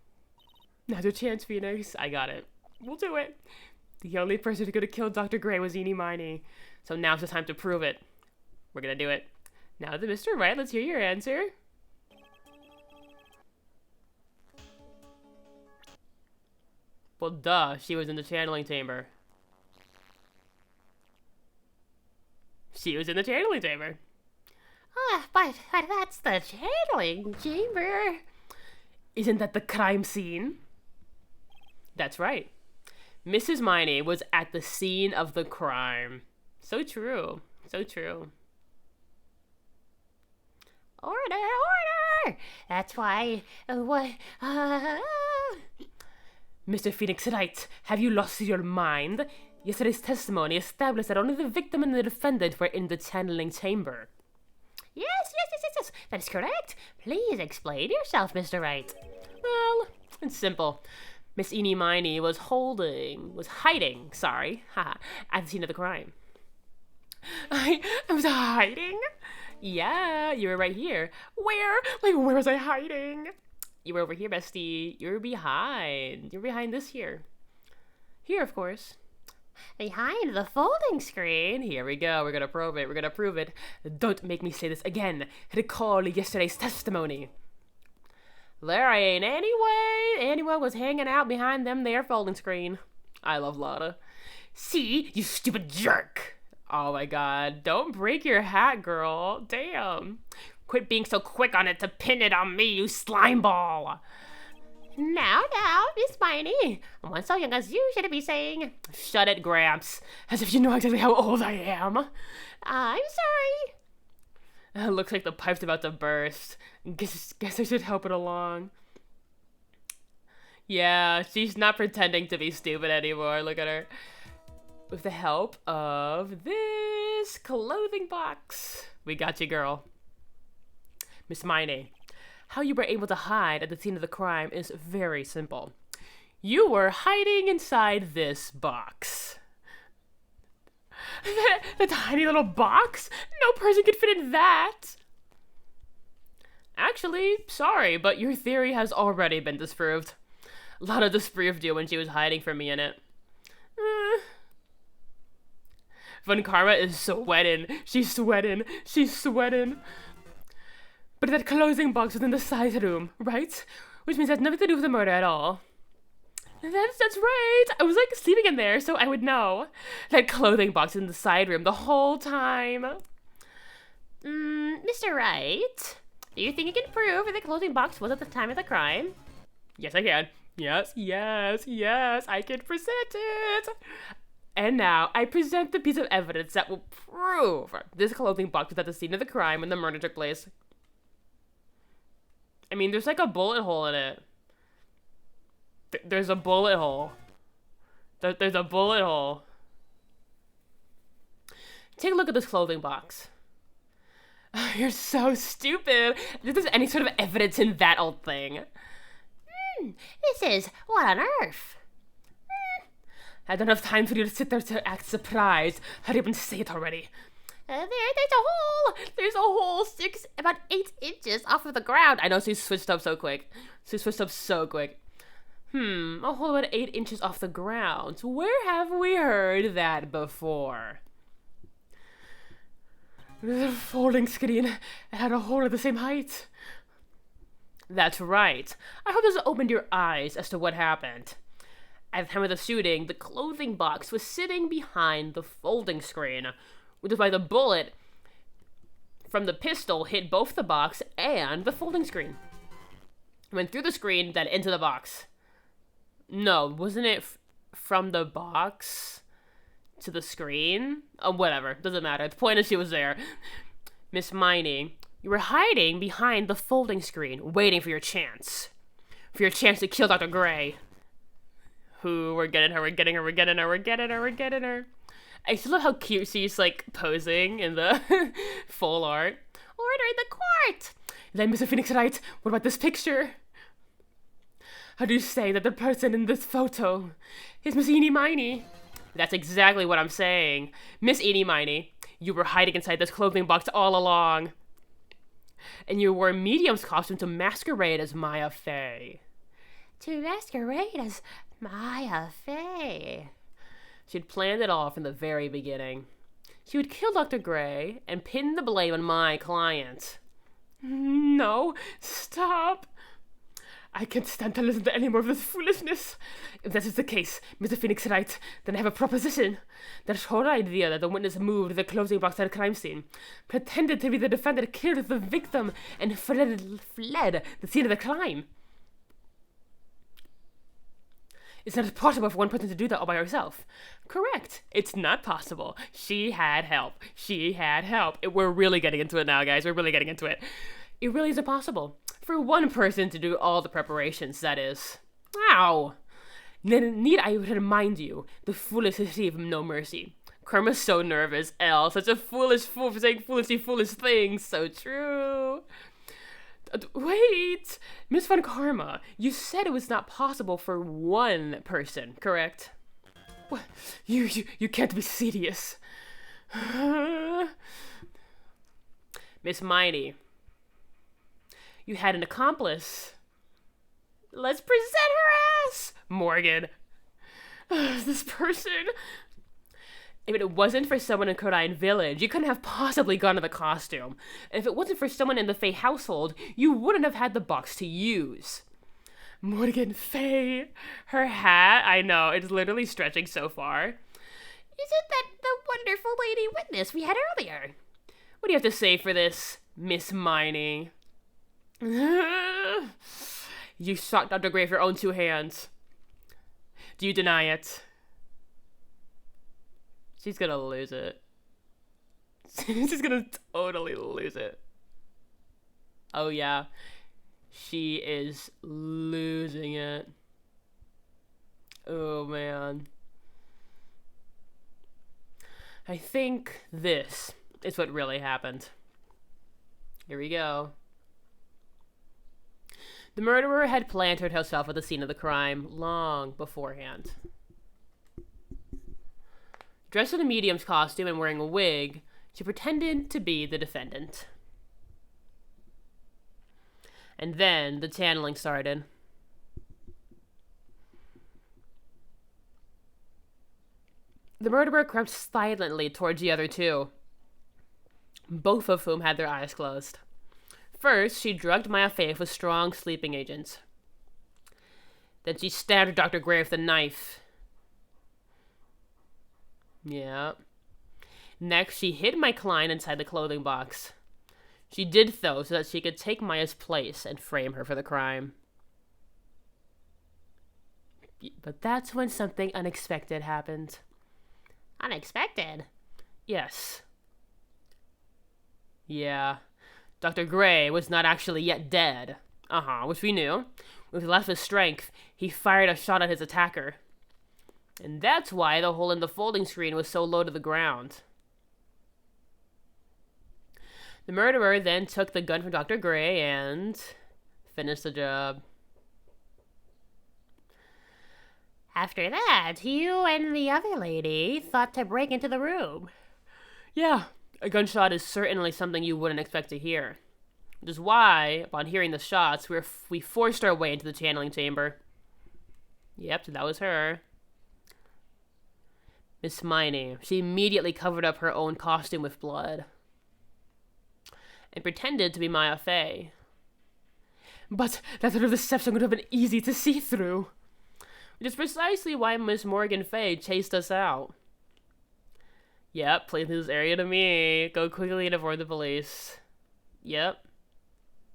Now's your chance, Phoenix. I got it. We'll do it. The only person who could have killed Dr. Gray was Eenie Miney. So now's the time to prove it. We're gonna do it. Now that Mr. Wright, let's hear your answer. Well, duh. She was in the channeling chamber. She was in the channeling chamber. But that's the channeling chamber. Isn't that the crime scene? That's right. Mrs. Miney was at the scene of the crime. So true. So true. Order! That's why... Mr. Phoenix Wright, have you lost your mind? Yesterday's testimony established that only the victim and the defendant were in the channeling chamber. Yes. That is correct. Please explain yourself, Mr. Wright. Well, it's simple. Miss Eenie Miney was hiding, at the scene of the crime. I was hiding? Yeah, you were right here. Where? Like, where was I hiding? You were over here, bestie. You're behind. You're behind this here. Here, of course. Behind the folding screen. Here we go. We're gonna prove it. We're gonna prove it. Don't make me say this again. Recall yesterday's testimony. There ain't any way anyone was hanging out behind them there folding screen. I love Lotta. See, you stupid jerk. Oh my god. Don't break your hat, girl. Damn. Quit being so quick on it to pin it on me, you slime ball. Now, Miss Miney. One so young as you shouldn't be saying. Shut it, Gramps. As if you know exactly how old I am. I'm sorry. Looks like the pipe's about to burst. Guess I should help it along. Yeah, she's not pretending to be stupid anymore. Look at her. With the help of this clothing box. We got you, girl. Miss Miney, how you were able to hide at the scene of the crime is very simple. You were hiding inside this box. The tiny little box? No person could fit in that. Actually, sorry, but your theory has already been disproved. Lotta disproved you when she was hiding from me in it. Von Karma is sweating. She's sweating. But that clothing box was in the side room, right? Which means it has nothing to do with the murder at all. That's right. I was like sleeping in there, so I would know. That clothing box in the side room the whole time. Mr. Wright, do you think you can prove that the clothing box was at the time of the crime? Yes, I can. Yes, I can present it. And now, I present the piece of evidence that will prove this clothing box was at the scene of the crime when the murder took place. I mean, there's like a bullet hole in it. There's a bullet hole. There's a bullet hole. Take a look at this clothing box. You're so stupid. If there's any sort of evidence in that old thing. This is what on earth? I don't have time for you to sit there to act surprised. Hurry up and say it already. There's a hole. There's a hole about 8 inches off of the ground. I know, she switched up so quick. A hole about 8 inches off the ground. Where have we heard that before? The folding screen. It had a hole at the same height. That's right. I hope this opened your eyes as to what happened. At the time of the shooting, the clothing box was sitting behind the folding screen, which is why the bullet from the pistol hit both the box and the folding screen. It went through the screen, then into the box. No, wasn't it from the box to the screen? Oh, whatever. Doesn't matter. The point is she was there. Miss Miney, you were hiding behind the folding screen, waiting for your chance. For your chance to kill Dr. Gray. We're getting her. I still love how cute she's, like, posing in the full art. Order in the court! Is that Mr. Phoenix right? What about this picture? How do you say that the person in this photo is Miss Eenie Miney? That's exactly what I'm saying. Miss Eenie Miney, you were hiding inside this clothing box all along. And you wore a medium's costume to masquerade as Maya Fey. To masquerade as Maya Fey. She'd planned it all from the very beginning. She would kill Dr. Gray and pin the blame on my client. No, stop. I can't stand to listen to any more of this foolishness. If that is the case, Mr. Phoenix right, then I have a proposition. That whole idea that the witness moved the closing box at a crime scene, pretended to be the defendant, killed the victim, and fled the scene of the crime. It's not possible for one person to do that all by herself. Correct. It's not possible. She had help. We're really getting into it now, guys. We're really getting into it. It really isn't possible for one person to do all the preparations, that is. Ow! Need I remind you, the foolish receive no mercy. Karma's so nervous. Elle, such a foolish fool for saying foolish things. So true. Wait! Miss Von Karma, you said it was not possible for one person, correct? What? You can't be serious. Miss Miney, you had an accomplice. Let's present her ass! Morgan. This person... If it wasn't for someone in Codine Village, you couldn't have possibly gone to the costume. And if it wasn't for someone in the Faye household, you wouldn't have had the box to use. Morgan Faye. Her hat, I know, it's literally stretching so far. Isn't that the wonderful lady witness we had earlier? What do you have to say for this, Miss Miney? You shot Dr. Gray with your own 2 hands. Do you deny it? She's gonna lose it. She's gonna totally lose it. Oh yeah. She is losing it. Oh man. I think this is what really happened. Here we go. The murderer had planted herself at the scene of the crime long beforehand. Dressed in a medium's costume and wearing a wig, she pretended to be the defendant. And then the channeling started. The murderer crept silently towards the other 2, both of whom had their eyes closed. First, she drugged Maya Faith with strong sleeping agents. Then she stabbed Dr. Gray with a knife. Yeah. Next, she hid my client inside the clothing box. She did so that she could take Maya's place and frame her for the crime. But that's when something unexpected happened. Unexpected? Yes. Yeah. Dr. Gray was not actually yet dead. Which we knew. With less of his strength, he fired a shot at his attacker. And that's why the hole in the folding screen was so low to the ground. The murderer then took the gun from Dr. Gray and finished the job. After that, you and the other lady thought to break into the room. Yeah, a gunshot is certainly something you wouldn't expect to hear. Which is why, upon hearing the shots, we forced our way into the channeling chamber. Yep, so that was her. Miss Miney. She immediately covered up her own costume with blood and pretended to be Maya Fey. But that sort of deception would have been easy to see through. Which is precisely why Miss Morgan Fey chased us out. Yep, play this area to me. Go quickly and avoid the police. Yep.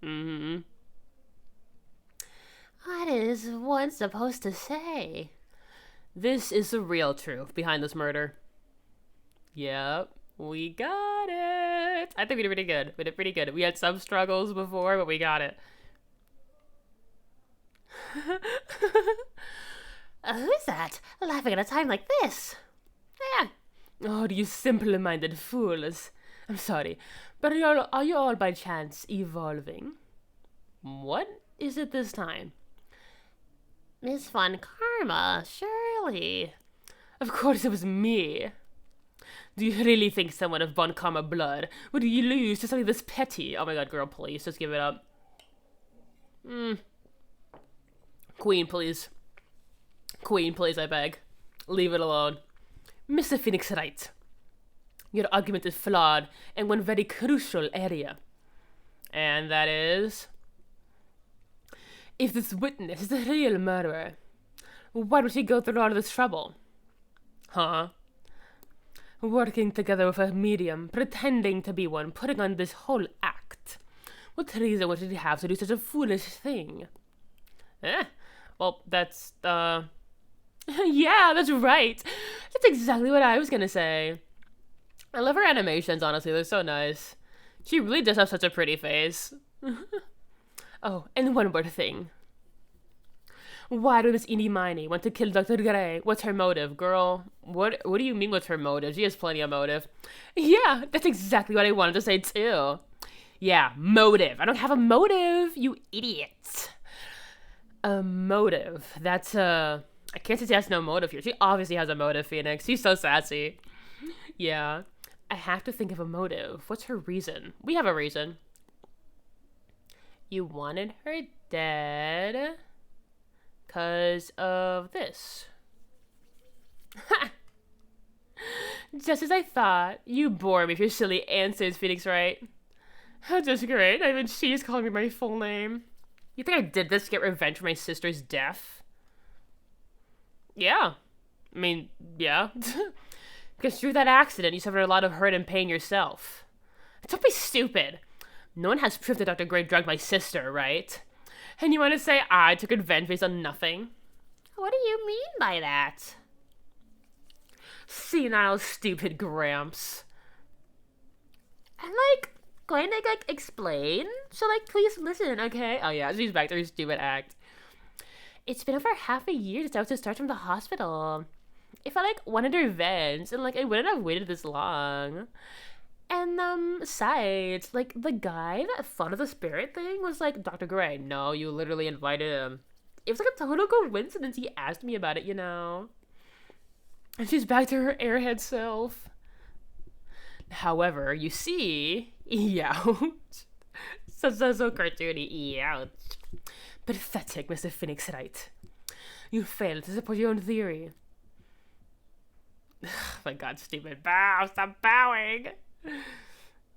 Mm-hmm. What is one supposed to say? This is the real truth behind this murder. Yep, we got it. I think we did pretty good. We did pretty good. We had some struggles before, but we got it. Who's that? Laughing at a time like this? Yeah. Oh, you simple-minded fools. I'm sorry, but are you all by chance evolving? What is it this time? Miss Von Karma, surely. Of course it was me. Do you really think someone of Von Karma blood would you lose to something this petty? Oh my god, girl, please, just give it up. Queen, please. Queen, please, I beg. Leave it alone. Mr. Phoenix Wright. Your argument is flawed in one very crucial area. And that is... if this witness is the real murderer, why would she go through all this trouble? Huh? Working together with a medium, pretending to be one, putting on this whole act. What reason would she have to do such a foolish thing? Well, that's, yeah, that's right. That's exactly what I was gonna say. I love her animations, honestly. They're so nice. She really does have such a pretty face. Oh, and one more thing. Why did Miss Eenie Miney want to kill Dr. Gray? What's her motive, girl? What do you mean what's her motive? She has plenty of motive. Yeah, that's exactly what I wanted to say too. Yeah, motive. I don't have a motive, you idiots. A motive. That's I can't say she has no motive here. She obviously has a motive, Phoenix. She's so sassy. Yeah. I have to think of a motive. What's her reason? We have a reason. You wanted her dead because of this. Ha! Just as I thought. You bore me with your silly answers, Phoenix Wright. Just great. Even she's calling me my full name. You think I did this to get revenge for my sister's death? Yeah. I mean, yeah. Because through that accident, you suffered a lot of hurt and pain yourself. Don't be stupid. No one has proof that Dr. Gray drugged my sister, right? And you want to say I took revenge based on nothing? What do you mean by that? Senile, stupid Gramps. I'm going to explain. So please listen, okay? Oh yeah, she's back to her stupid act. It's been over half a year since I was discharged from the hospital. If I wanted revenge, and I wouldn't have waited this long. And besides, the guy that thought of the spirit thing was Dr. Gray. No, you literally invited him. It was a total coincidence he asked me about it, you know. And she's back to her airhead self. However, you see, ouch. So cartoony, ouch. Pathetic, Mr. Phoenix Wright. You failed to support your own theory. My god, stupid. Bow, stop bowing.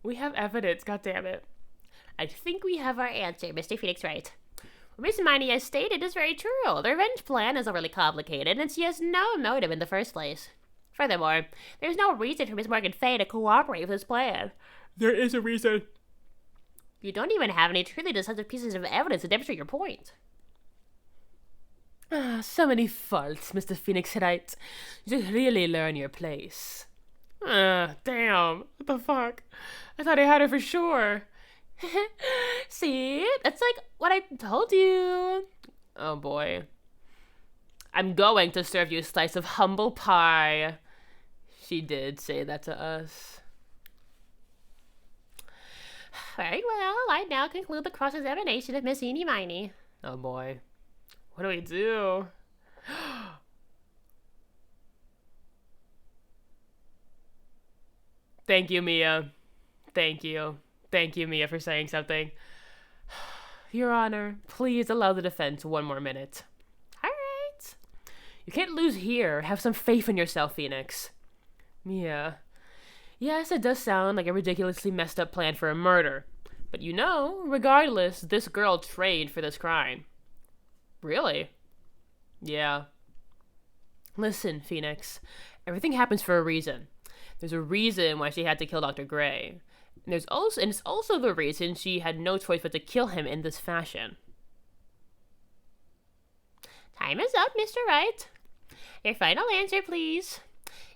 We have evidence, goddammit. I think we have our answer, Mr. Phoenix Wright. What Miss Miney has stated is very true. The revenge plan is overly complicated, and she has no motive in the first place. Furthermore, there's no reason for Miss Morgan Fay to cooperate with this plan. There is a reason. You don't even have any truly decisive pieces of evidence to demonstrate your point. So many faults, Mr. Phoenix Wright. You should really learn your place. Damn. What the fuck? I thought I had her for sure. See? That's what I told you. Oh boy. I'm going to serve you a slice of humble pie. She did say that to us. Very well. I now conclude the cross-examination of Miss Eenie Miney. Oh boy. What do we do? Thank you, Mia. Thank you. Thank you, Mia, for saying something. Your Honor, please allow the defense one more minute. All right. You can't lose here. Have some faith in yourself, Phoenix. Yeah. Yes, it does sound like a ridiculously messed up plan for a murder. But you know, regardless, this girl trained for this crime. Really? Yeah. Listen, Phoenix. Everything happens for a reason. There's a reason why she had to kill Dr. Gray. And it's also the reason she had no choice but to kill him in this fashion. Time is up, Mr. Wright. Your final answer, please.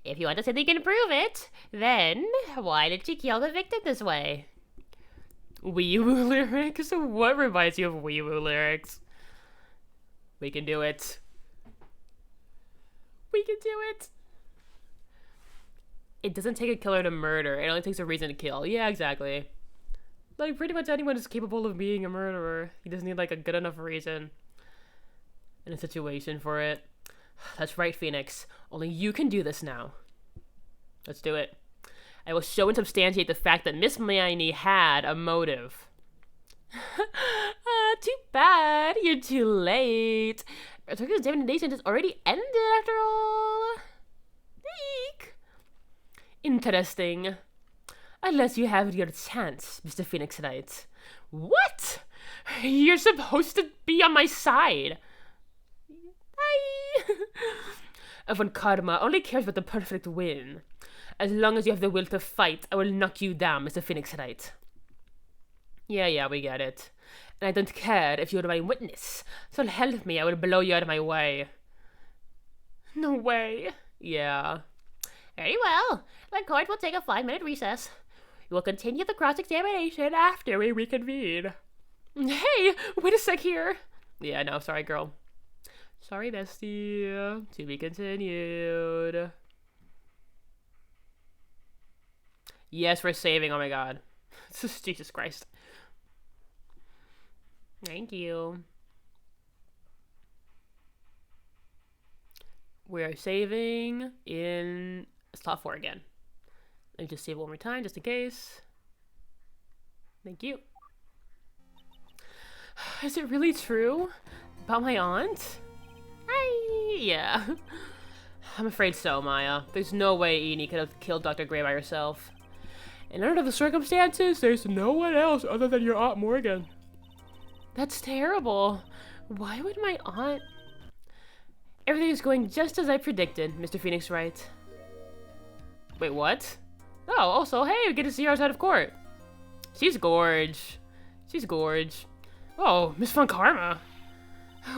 If you want to say they can prove it, then why did you kill the victim this way? Wee Woo lyrics? What reminds you of Wee Woo lyrics? We can do it. We can do it. It doesn't take a killer to murder. It only takes a reason to kill. Yeah, exactly. Like, pretty much anyone is capable of being a murderer. You just need, like, a good enough reason and a situation for it. That's right, Phoenix. Only you can do this now. Let's do it. I will show and substantiate the fact that Miss Miney had a motive. Too bad. You're too late. Arthur's examination has already ended after all. Eek. Interesting. Unless you have your chance, Mr. Phoenix Wright. What? You're supposed to be on my side. Von Karma only cares about the perfect win. As long as you have the will to fight, I will knock you down, Mr. Phoenix Wright. Yeah, we get it. And I don't care if you're my witness. So help me, I will blow you out of my way. No way. Yeah. Very well. The court will take a 5-minute recess. We will continue the cross-examination after we reconvene. Hey, wait a sec here. Yeah, no, sorry, girl. Sorry, bestie. To be continued. Yes, we're saving. Oh my god. Jesus Christ. Thank you. We are saving in slot 4 again. Let me just save it one more time, just in case. Thank you. Is it really true? About my aunt? Hi! Yeah. I'm afraid so, Maya. There's no way Edie could have killed Dr. Gray by herself. And under the circumstances, there's no one else other than your Aunt Morgan. That's terrible. Why would my aunt... Everything is going just as I predicted, Mr. Phoenix Wright. Wait, what? Oh, also, hey, we get to see her outside of court. She's gorge. She's gorge. Oh, Miss Von Karma.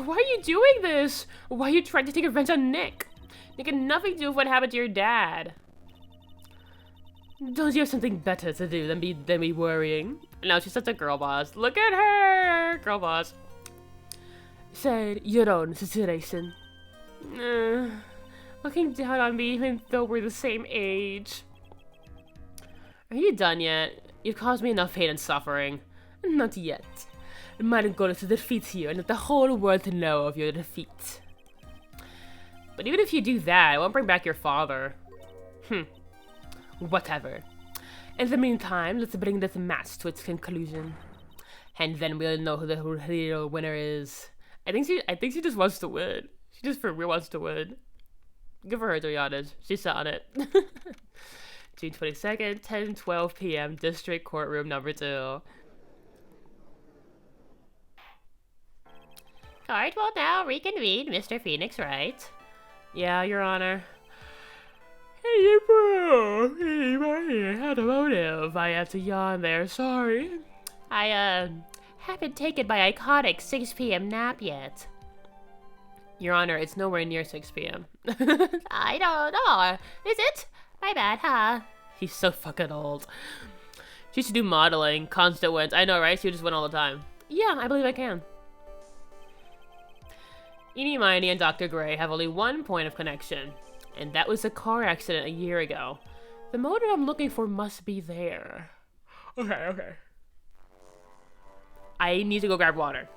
Why are you doing this? Why are you trying to take revenge on Nick? Nick had nothing to do with what happened to your dad. Don't you have something better to do than be worrying? No, she's such a girl boss. Look at her! Girl boss. Said your own situation. Looking down on me even though we're the same age. Are you done yet? You've caused me enough pain and suffering. Not yet. My goal is to defeat you and let the whole world to know of your defeat. But even if you do that, I won't bring back your father. Whatever. In the meantime, let's bring this match to its conclusion. And then we'll know who the real winner is. I think she just wants to win. She just for real wants to win. Good for her, to be honest. She's on it. June 22nd, 10:12 p.m. District Courtroom number 2. Court will now reconvene, Mr. Phoenix Wright. Yeah, Your Honor. Hey, bro. Hey, I had a motive. I had to yawn there. Sorry. I, haven't taken my iconic 6 p.m. nap yet. Your Honor, it's nowhere near 6 p.m. I don't know. Is it? My bad, huh? He's so fucking old. She should do modeling. Constant wins. I know, right? She would just win all the time. Yeah, I believe I can. Eenie Miney and Dr. Gray have only one point of connection, and that was a car accident a year ago. The motive I'm looking for must be there. Okay. I need to go grab water.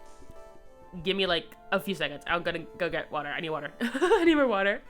Give me like a few seconds. I'm gonna go get water. I need water. I need more water.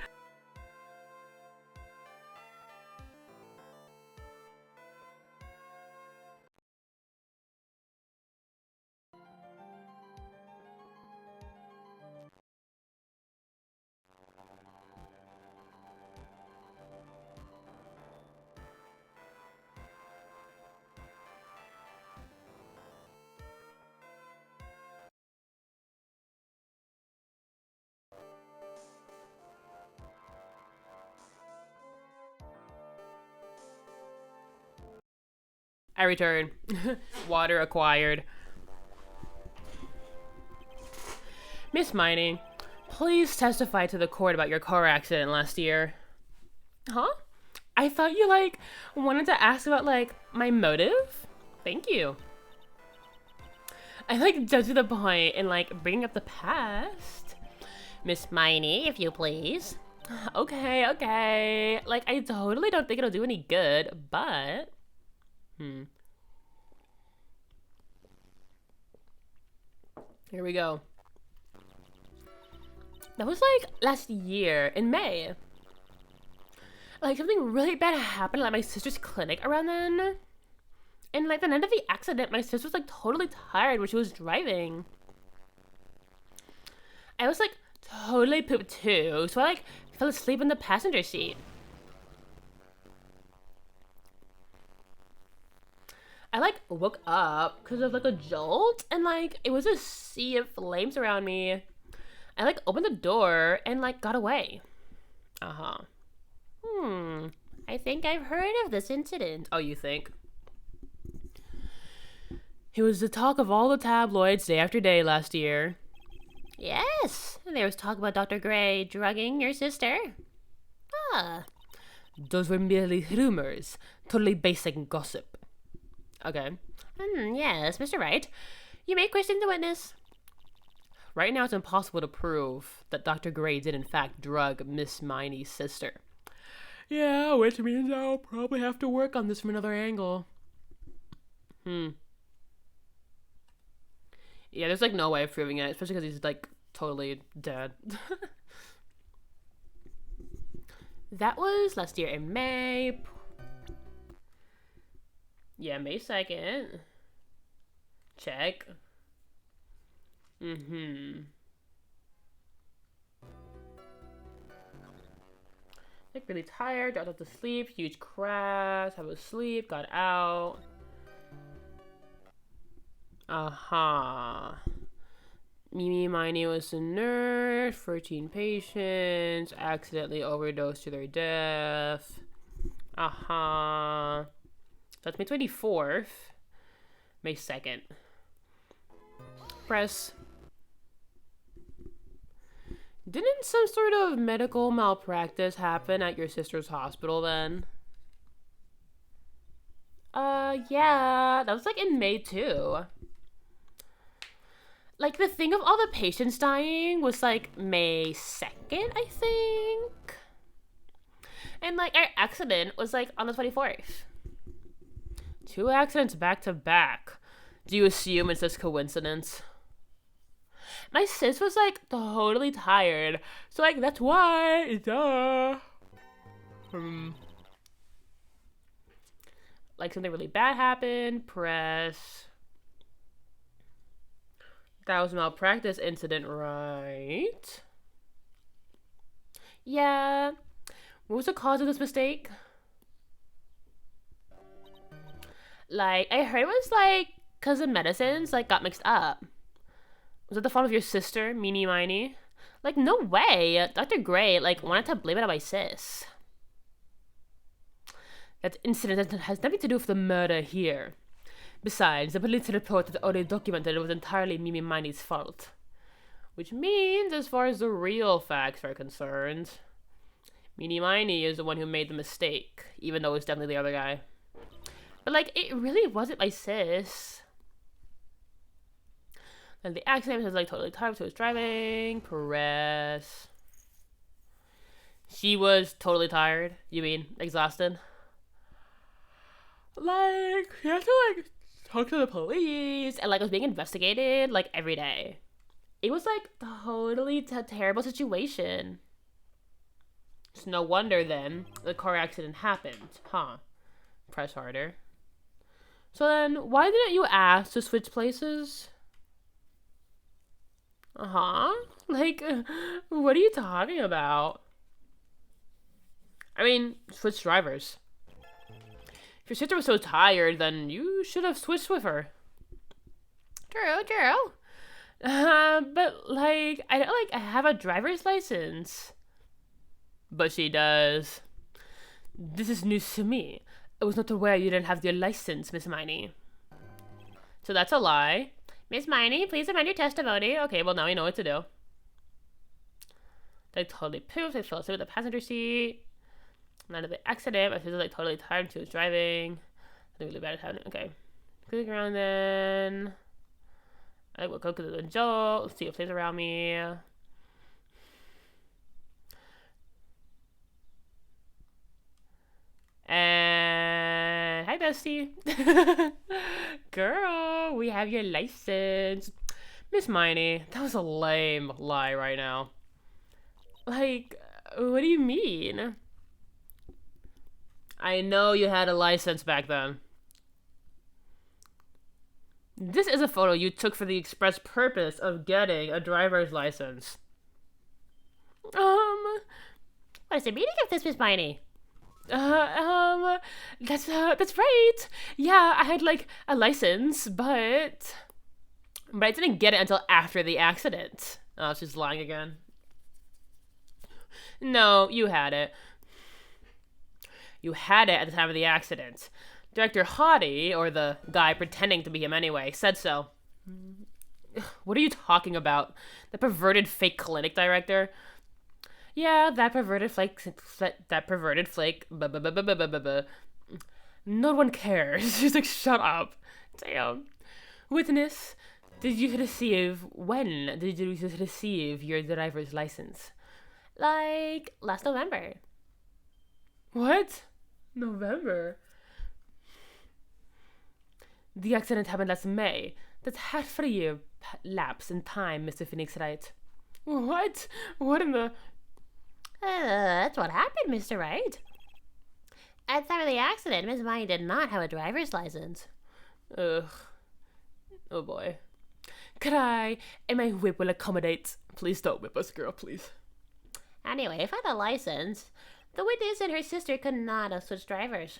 I return. Water acquired. Miss Mining, please testify to the court about your car accident last year. Huh? I thought you, like, wanted to ask about, like, my motive? Thank you. I like judge to the point and, like, bringing up the past. Miss Miney, if you please. Okay. Like, I totally don't think it'll do any good, but... Here we go. That was, like, last year, in May. Like, something really bad happened at my sister's clinic around then. And, like, the night of the accident, my sister was, like, totally tired when she was driving. I was, like, totally pooped too, so I, like, fell asleep in the passenger seat. I, like, woke up because of, like, a jolt, and, like, it was a sea of flames around me. I, like, opened the door and, like, got away. I think I've heard of this incident. Oh, you think? It was the talk of all the tabloids day after day last year. Yes, and there was talk about Dr. Gray drugging your sister. Those were merely rumors, totally basic gossip. Okay. Yes, Mr. Wright. You may question the witness. Right now, it's impossible to prove that Dr. Gray did in fact drug Miss Miney's sister. Yeah, which means I'll probably have to work on this from another angle. Yeah, there's like no way of proving it, especially because he's like totally dead. That was last year in May. Yeah, May 2nd. Check. Like really tired, got up to sleep, huge crash, I was asleep, got out. Mimi Miney was a nurse, 13 patients, accidentally overdosed to their death. That's May 24th. May 2nd. Press. Didn't some sort of medical malpractice happen at your sister's hospital then? Yeah, that was like in May too. Like the thing of all the patients dying was like May 2nd, I think. And like our accident was like on the 24th. 2 accidents back to back. Do you assume it's just coincidence? My sis was like totally tired, so like that's why. Like something really bad happened. Press. That was a malpractice incident, right? Yeah. What was the cause of this mistake? Like, I heard it was like because the medicines like got mixed up. Was it the fault of your sister, Meanie Miney? Like, no way. Dr. Gray like wanted to blame it on my sis. That incident has nothing to do with the murder here. Besides, the police report had already documented it was entirely Mimi Miney's fault. Which means, as far as the real facts are concerned, Meanie Miney is the one who made the mistake, even though it's definitely the other guy. But, like, it really wasn't my sis. And the accident was, like, totally tired, so she was driving. Press. She was totally tired. You mean exhausted? Like, she had to, like, talk to the police and, like, was being investigated, like, every day. It was, like, totally terrible situation. It's no wonder, then, the car accident happened, huh? Press harder. So then, why didn't you ask to switch places? Like, what are you talking about? I mean, switch drivers. If your sister was so tired, then you should have switched with her. True. But, like, I don't, like, I have a driver's license. But she does. This is news to me. I was not aware you didn't have your license, Miss Miney. So that's a lie. Miss Miney, please amend your testimony. Okay, well now we know what to do. They totally pooped. They fell asleep with the passenger seat. Not of the accident. My sister's like totally tired. She was driving. Something really bad is happening. Okay. Clicking around then. I will go to the jolt. Let's see if there's around me. And hi, bestie. Girl, we have your license. Miss Miney, that was a lame lie right now. Like, what do you mean? I know you had a license back then. This is a photo you took for the express purpose of getting a driver's license. What is the meaning of this, Miss Miney? That's right. Yeah, I had like a license, but I didn't get it until after the accident. Oh, she's lying again. No, you had it. You had it at the time of the accident. Director Hottie, or the guy pretending to be him anyway, said so. What are you talking about? The perverted fake clinic director? Yeah, that perverted flake. No one cares. She's like, shut up. Damn. Witness, when did you receive your driver's license? Like, last November. What? November? The accident happened last May. That's half a year lapse in time, Mr. Phoenix Wright. What? What in the... That's what happened, Mr. Wright. At the time of the accident, Miss Miney did not have a driver's license. Ugh. Oh boy. Could I, and my whip will accommodate. Please don't whip us, girl, please. Anyway, if I had a license, the witness and her sister could not have switched drivers.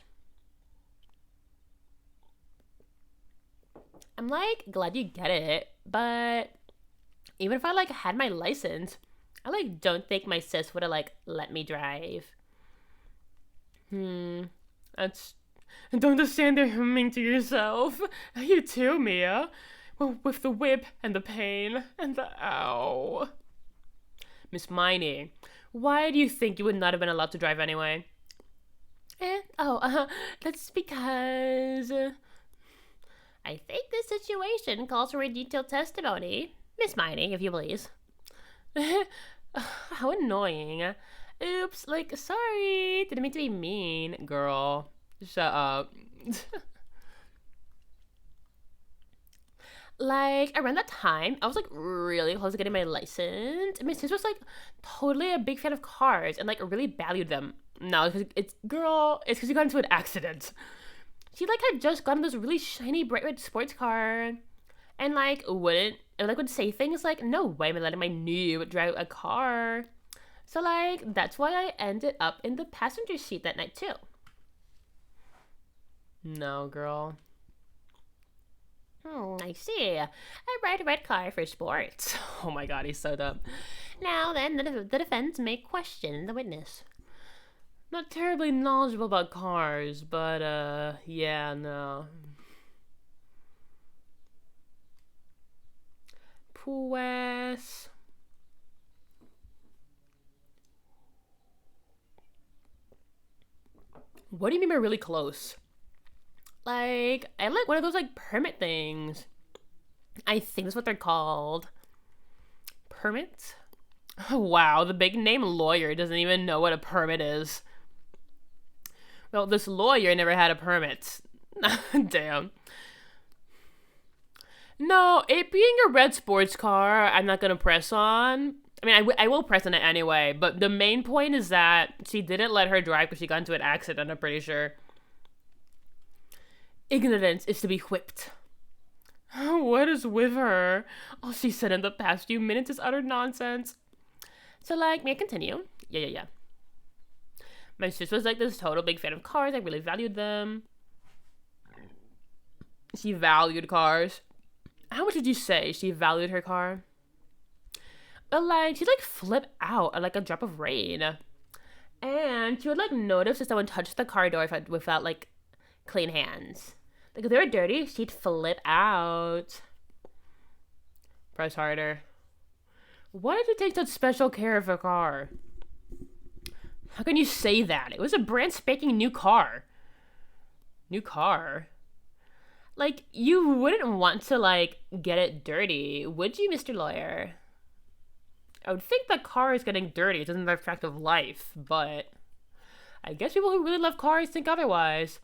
I'm like glad you get it, but even if I like had my license, I like don't think my sis would have like let me drive. That's... Don't just stand there humming to yourself. You too, Mia. Well, with the whip and the pain and the ow. Miss Miney, why do you think you would not have been allowed to drive anyway? That's because... I think this situation calls for a detailed testimony. Miss Miney, if you please. How annoying. Oops, like, sorry. Didn't mean to be mean. Girl, shut up. Like, around that time, I was like really close to getting my license. My sister was like totally a big fan of cars and like really valued them. No, it's because you got into an accident. She like had just gotten this really shiny bright red sports car, and like would say things like, "No way am I letting my new drive a car." So like that's why I ended up in the passenger seat that night too. No, girl. I see. I ride a red car for sports. Oh my god, he's so dumb. Now then, the defense may question the witness. Not terribly knowledgeable about cars, but yeah, no. Pues... What do you mean by really close? Like, I like one of those like permit things. I think that's what they're called. Permits? Wow, the big name lawyer doesn't even know what a permit is. Well, this lawyer never had a permit. Damn. No, it being a red sports car, I'm not gonna press on. I mean, I will press on it anyway, but the main point is that she didn't let her drive because she got into an accident, I'm pretty sure. Ignorance is to be whipped. What is with her? All she said in the past few minutes is utter nonsense. So, like, may I continue? Yeah. My sister was like this total big fan of cars. I really valued them. She valued cars. How much did you say she valued her car? But like, she'd like flip out at like a drop of rain. And she would like notice if someone touched the car door without like clean hands. Like, if they were dirty, she'd flip out. Press harder. Why did you take such special care of a car? How can you say that? It was a brand spanking new car. New car? Like, you wouldn't want to, like, get it dirty, would you, Mr. Lawyer? I would think that cars getting dirty isn't the fact of life, but I guess people who really love cars think otherwise.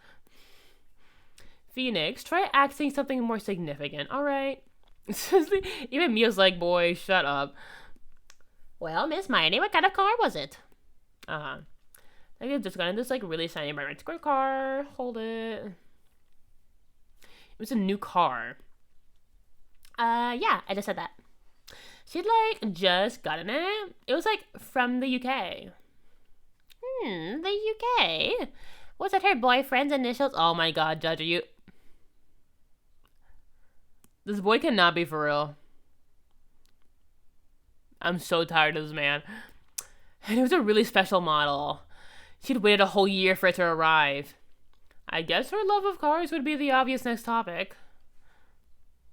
Phoenix, try acting something more significant, alright? Even Mia's like, boy, shut up. Well, Miss Miney, what kind of car was it? I think I just got in this, like, really shiny bright square car. Hold it. It was a new car. Yeah, I just said that. She'd, like, just gotten it. It was, like, from the UK. The UK? Was it her boyfriend's initials? Oh my god, Judge, are you... This boy cannot be for real. I'm so tired of this man. And it was a really special model. She'd waited a whole year for it to arrive. I guess her love of cars would be the obvious next topic.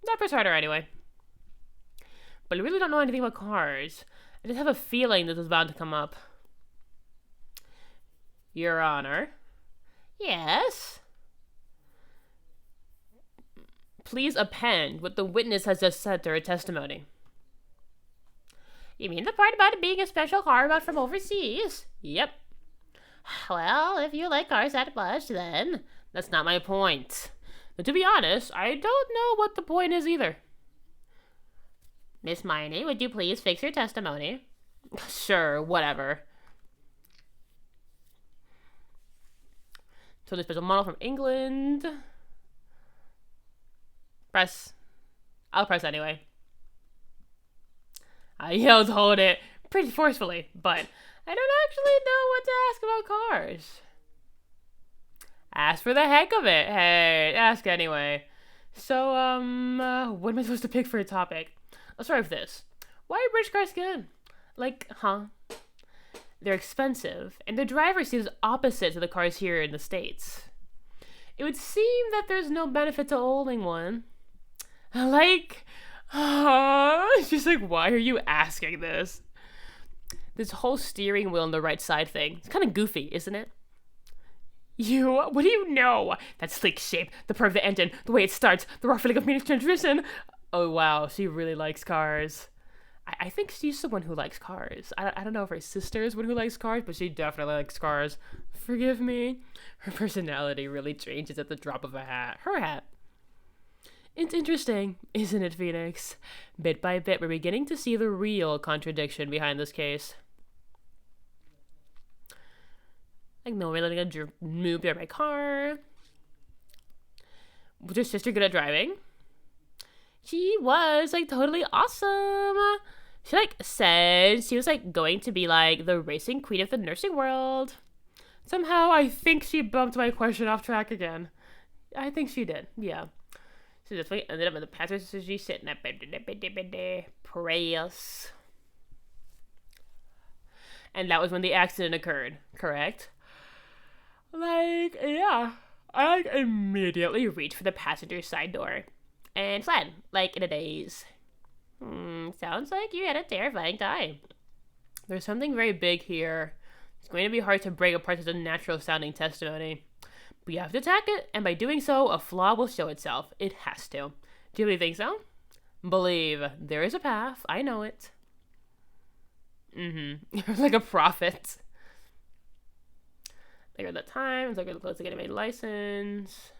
Not for starter, anyway. But I really don't know anything about cars. I just have a feeling this is bound to come up. Your Honor. Yes? Please append what the witness has just said to her testimony. You mean the part about it being a special car brought from overseas? Yep. Well, if you like cars that much, then... That's not my point. But to be honest, I don't know what the point is either. Miss Miney, would you please fix your testimony? Sure, whatever. So the special model from England. Press. I'll press anyway. I yelled hold it pretty forcefully, but I don't actually know what to ask about cars. Ask for the heck of it. Hey, ask anyway. So, what am I supposed to pick for a topic? Let's start with this. Why are British cars good? Like, huh? They're expensive, and the driver seems opposite to the cars here in the States. It would seem that there's no benefit to owning one. Like, she's like, why are you asking this? This whole steering wheel on the right side thing, it's kind of goofy, isn't it? What do you know? That sleek shape, the purr of the engine, the way it starts, the raw feeling of Phoenix transmission. Oh wow, she really likes cars. I think she's someone who likes cars. I don't know if her sister is one who likes cars, but she definitely likes cars. Forgive me. Her personality really changes at the drop of a hat. Her hat. It's interesting, isn't it, Phoenix? Bit by bit, we're beginning to see the real contradiction behind this case. Like, no, we're letting her move there by car. Was your sister good at driving? She was, like, totally awesome. She, like, said she was, like, going to be, like, the racing queen of the nursing world. Somehow, I think she bumped my question off track again. I think she did, yeah. So that's why I ended up in the passenger seat sitting at prayers. And that was when the accident occurred, correct? Like, yeah. I like, immediately reached for the passenger side door and fled, like, in a daze. Sounds like you had a terrifying time. There's something very big here. It's going to be hard to break apart such a natural-sounding testimony. But you have to attack it, and by doing so, a flaw will show itself. It has to. Do you really think so? Believe. There is a path. I know it. You're like a prophet. Like at that time, it's like really close to getting my license.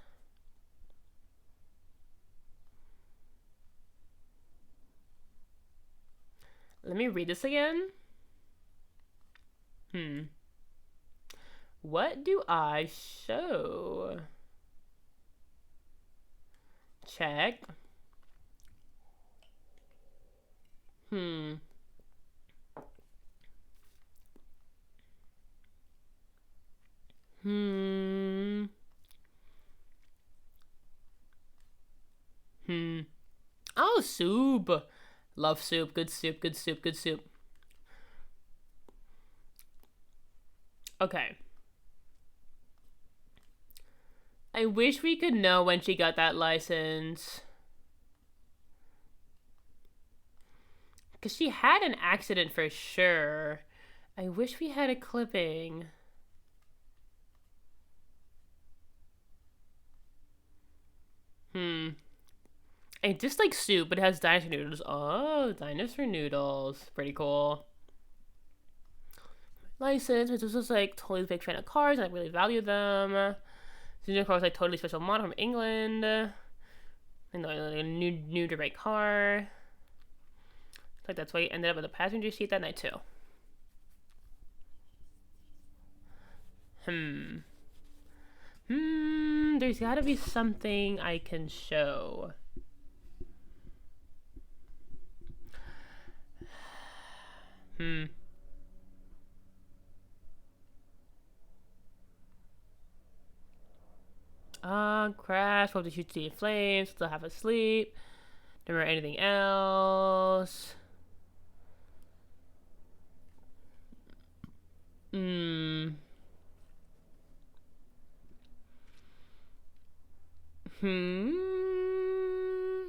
Let me read this again. What do I show? Check. Oh, soup. Love soup. Good soup. Good soup. Good soup. Okay. I wish we could know when she got that license. Because she had an accident for sure. I wish we had a clipping. I just like soup, but it has dinosaur noodles. Oh, dinosaur noodles. Pretty cool. License, which was just like totally a big fan of cars, and I really value them. This car was like totally special model from England. And like a new to great car. Like that's why he ended up in the passenger seat that night too. There's gotta be something I can show. Crash, hope to shoot the flames, still half asleep. Don't remember anything else.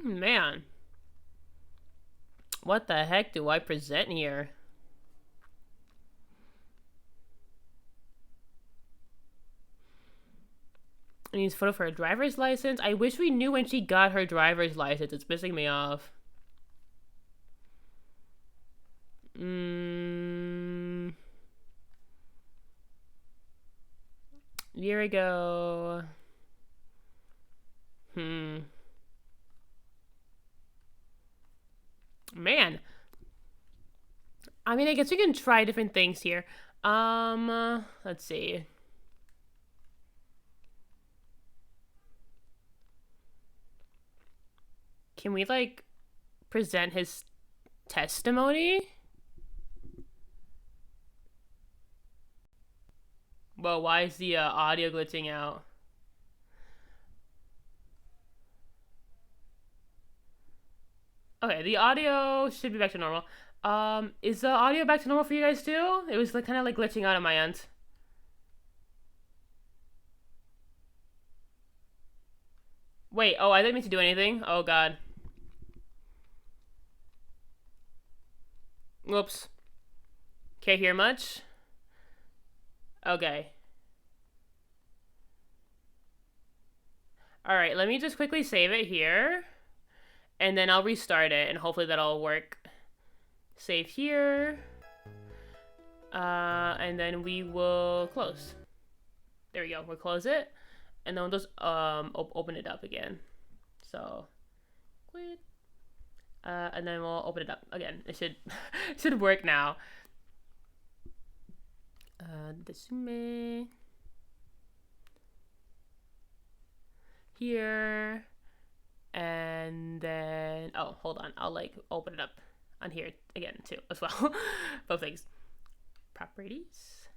Man. What the heck do I present here? I need a photo for her driver's license. I wish we knew when she got her driver's license. It's pissing me off. Year ago. Man. I mean, I guess we can try different things here. Let's see. Can we, like, present his testimony? Whoa, why is the audio glitching out? Okay, the audio should be back to normal. Is the audio back to normal for you guys too? It was like kind of like glitching out on my end. Wait, oh, I didn't mean to do anything. Oh god. Whoops. Can't hear much? Okay. Alright, let me just quickly save it here. And then I'll restart it, and hopefully that'll work. Save here. And then we will close. There we go. We'll close it. And then we'll just open it up again. So, quit. And then we'll open it up again. It should should work now. Desume. Here. And then, oh, hold on. I'll like open it up on here again too as well. Both things. Properties.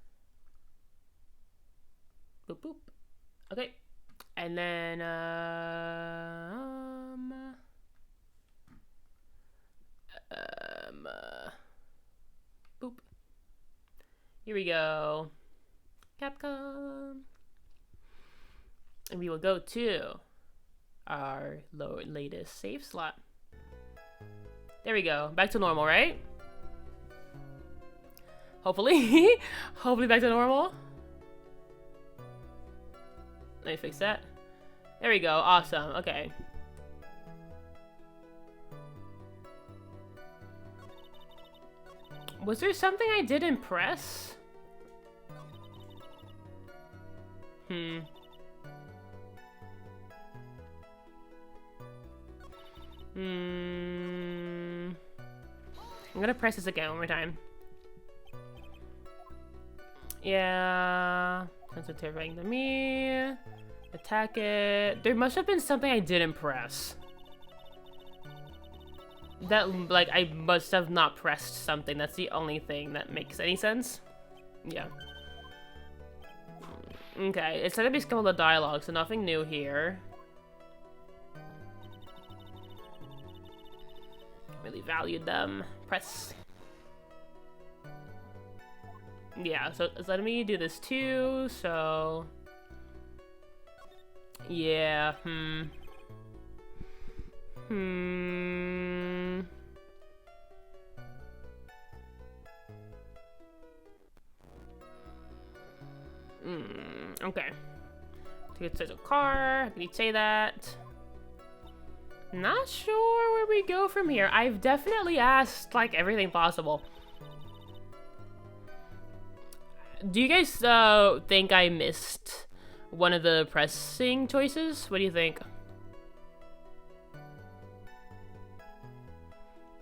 Boop boop. Okay. And then boop. Here we go. Capcom. And we will go to our latest save slot. There we go. Back to normal, right? Hopefully. Hopefully back to normal. Let me fix that. There we go. Awesome. Okay. Was there something I didn't press? I'm gonna press this again one more time. Yeah. Sensitive to me. Attack it. There must have been something I didn't press. That, like, I must have not pressed something. That's the only thing that makes any sense. Yeah. Okay, it said to be skippable the dialogue, so nothing new here. Really valued them. Press. Yeah, so it's letting me do this too, so... Yeah, Hmm. Okay. It says a car. Can you say that? Not sure where we go from here. I've definitely asked, like, everything possible. Do you guys, think I missed one of the pressing choices? What do you think?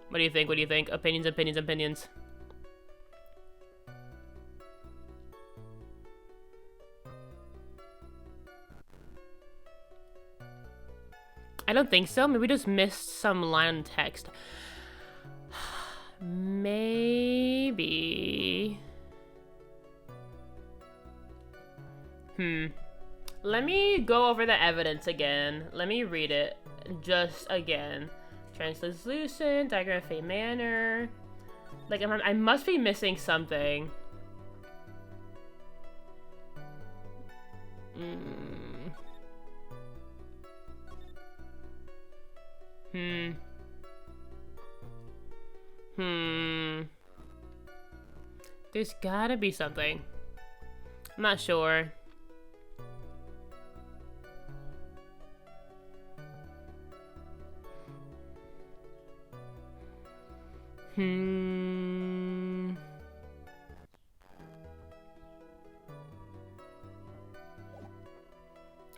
What do you think? What do you think? Opinions, opinions, opinions. I don't think so. Maybe we just missed some line of text. Maybe. Let me go over the evidence again. Let me read it just again. Translucent, diagram of fate manner. Like, I must be missing something. There's gotta be something. I'm not sure.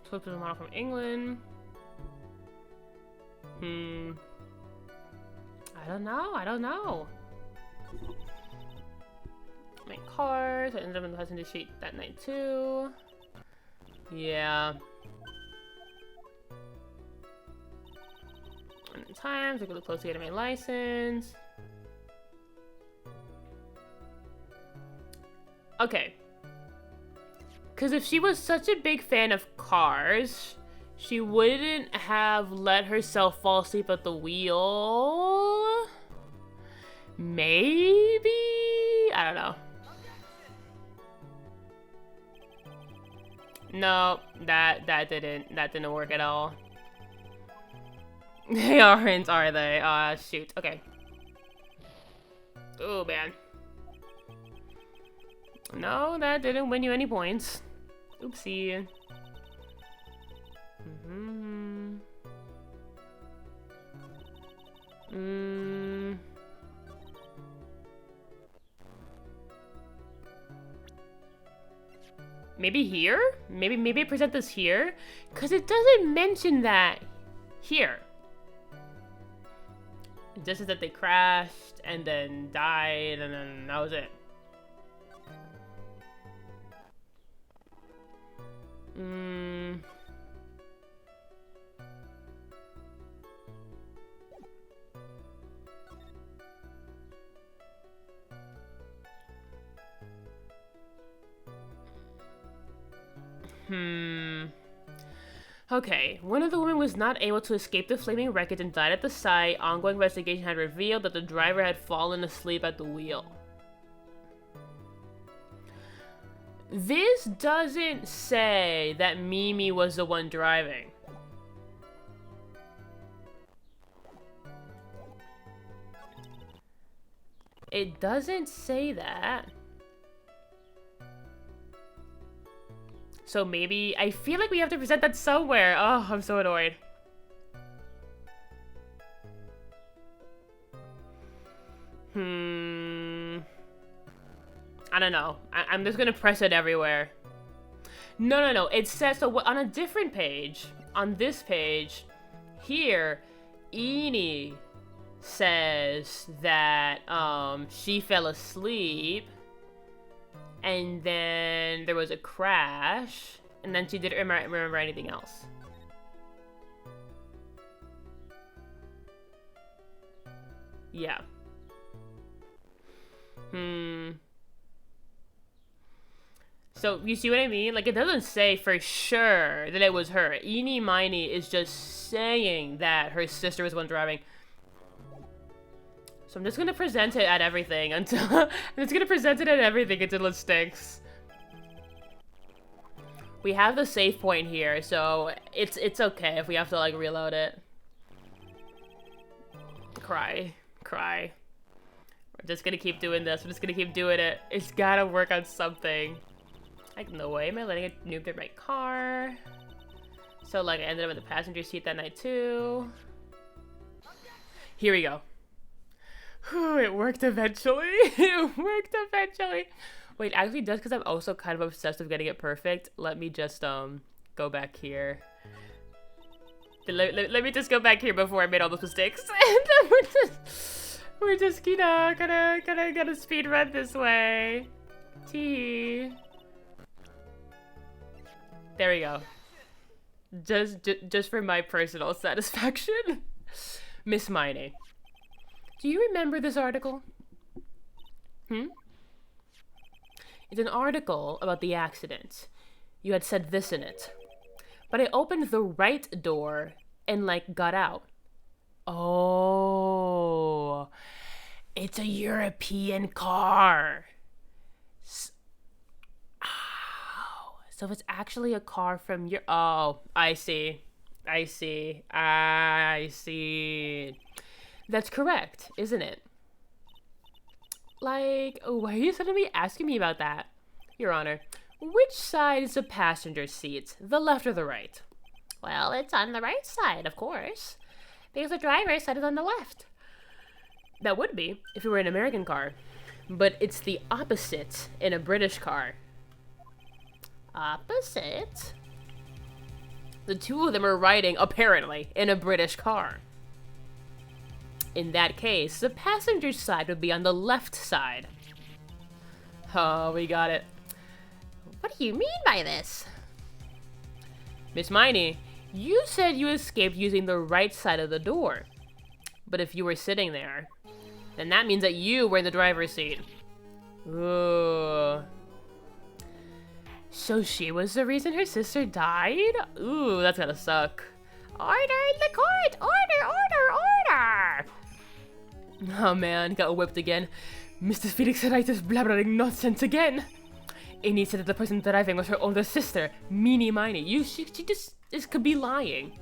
Flip to the model from England. I don't know. I don't know. My cars. I ended up in the passenger seat that night too. Yeah. And the times. I go close to getting my license. Okay. Because if she was such a big fan of cars, she wouldn't have let herself fall asleep at the wheel. Maybe? I don't know. No, that didn't work at all. They aren't, are they? Shoot. Okay. Oh, man. No, that didn't win you any points. Oopsie. Maybe here? Maybe present this here? Because it doesn't mention that here. It just says that they crashed and then died and then that was it. Okay, one of the women was not able to escape the flaming wreckage and died at the site. Ongoing investigation had revealed that the driver had fallen asleep at the wheel. This doesn't say that Mimi was the one driving. It doesn't say that. So maybe, I feel like we have to present that somewhere. Oh, I'm so annoyed. I don't know. I'm just gonna press it everywhere. No. It says, so on a different page, on this page, here, Eni says that, she fell asleep. And then there was a crash, and then she didn't remember anything else. Yeah. So, you see what I mean? Like, it doesn't say for sure that it was her. Eenie Miney is just saying that her sister was the one driving. So I'm just gonna present it at everything until... I'm just gonna present it at everything until it stinks. We have the save point here, so it's okay if we have to like reload it. Cry. We're just gonna keep doing this. We're just gonna keep doing it. It's gotta work on something. Like, no way am I letting a noob get my car. So like I ended up in the passenger seat that night too. Here we go. Whew, it worked eventually. It worked eventually. Wait, actually, just because I'm also kind of obsessed with getting it perfect, let me just go back here. Let me just go back here before I made all those mistakes. And we're just you know gonna speed run this way. Tee. There we go. Just for my personal satisfaction. Miss Miney. Do you remember this article? It's an article about the accident. You had said this in it. But I opened the right door and, like, got out. Oh. It's a European car. Ow. So it's actually a car from Europe. Oh, I see. That's correct, isn't it? Like, why are you suddenly asking me about that? Your Honor, which side is the passenger seat? The left or the right? Well, it's on the right side, of course. Because the driver's side is on the left. That would be if it were an American car. But it's the opposite in a British car. Opposite? The two of them are riding, apparently, in a British car. In that case, the passenger side would be on the left side. Oh, we got it. What do you mean by this? Miss Miney, you said you escaped using the right side of the door. But if you were sitting there, then that means that you were in the driver's seat. Ooh. So she was the reason her sister died? Ooh, that's gotta suck. Order in the court! Order! Oh man, got whipped again. Mr. Felix Wright is blabbering nonsense again. Amy said that the person driving was her older sister, Meanie Miney. She just could be lying.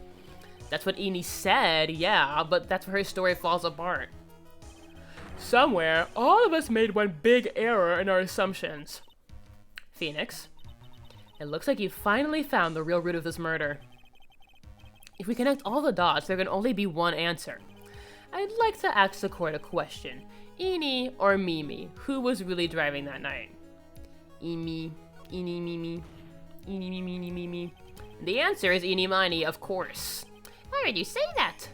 That's what Amy said, yeah, but that's where her story falls apart. Somewhere, all of us made one big error in our assumptions. Phoenix, it looks like you finally found the real root of this murder. If we connect all the dots, there can only be one answer. I'd like to ask the court a question. Eenie or Mimi, who was really driving that night? Eenie, Mimi. The answer is Eenie Miney, of course. Why would you say that?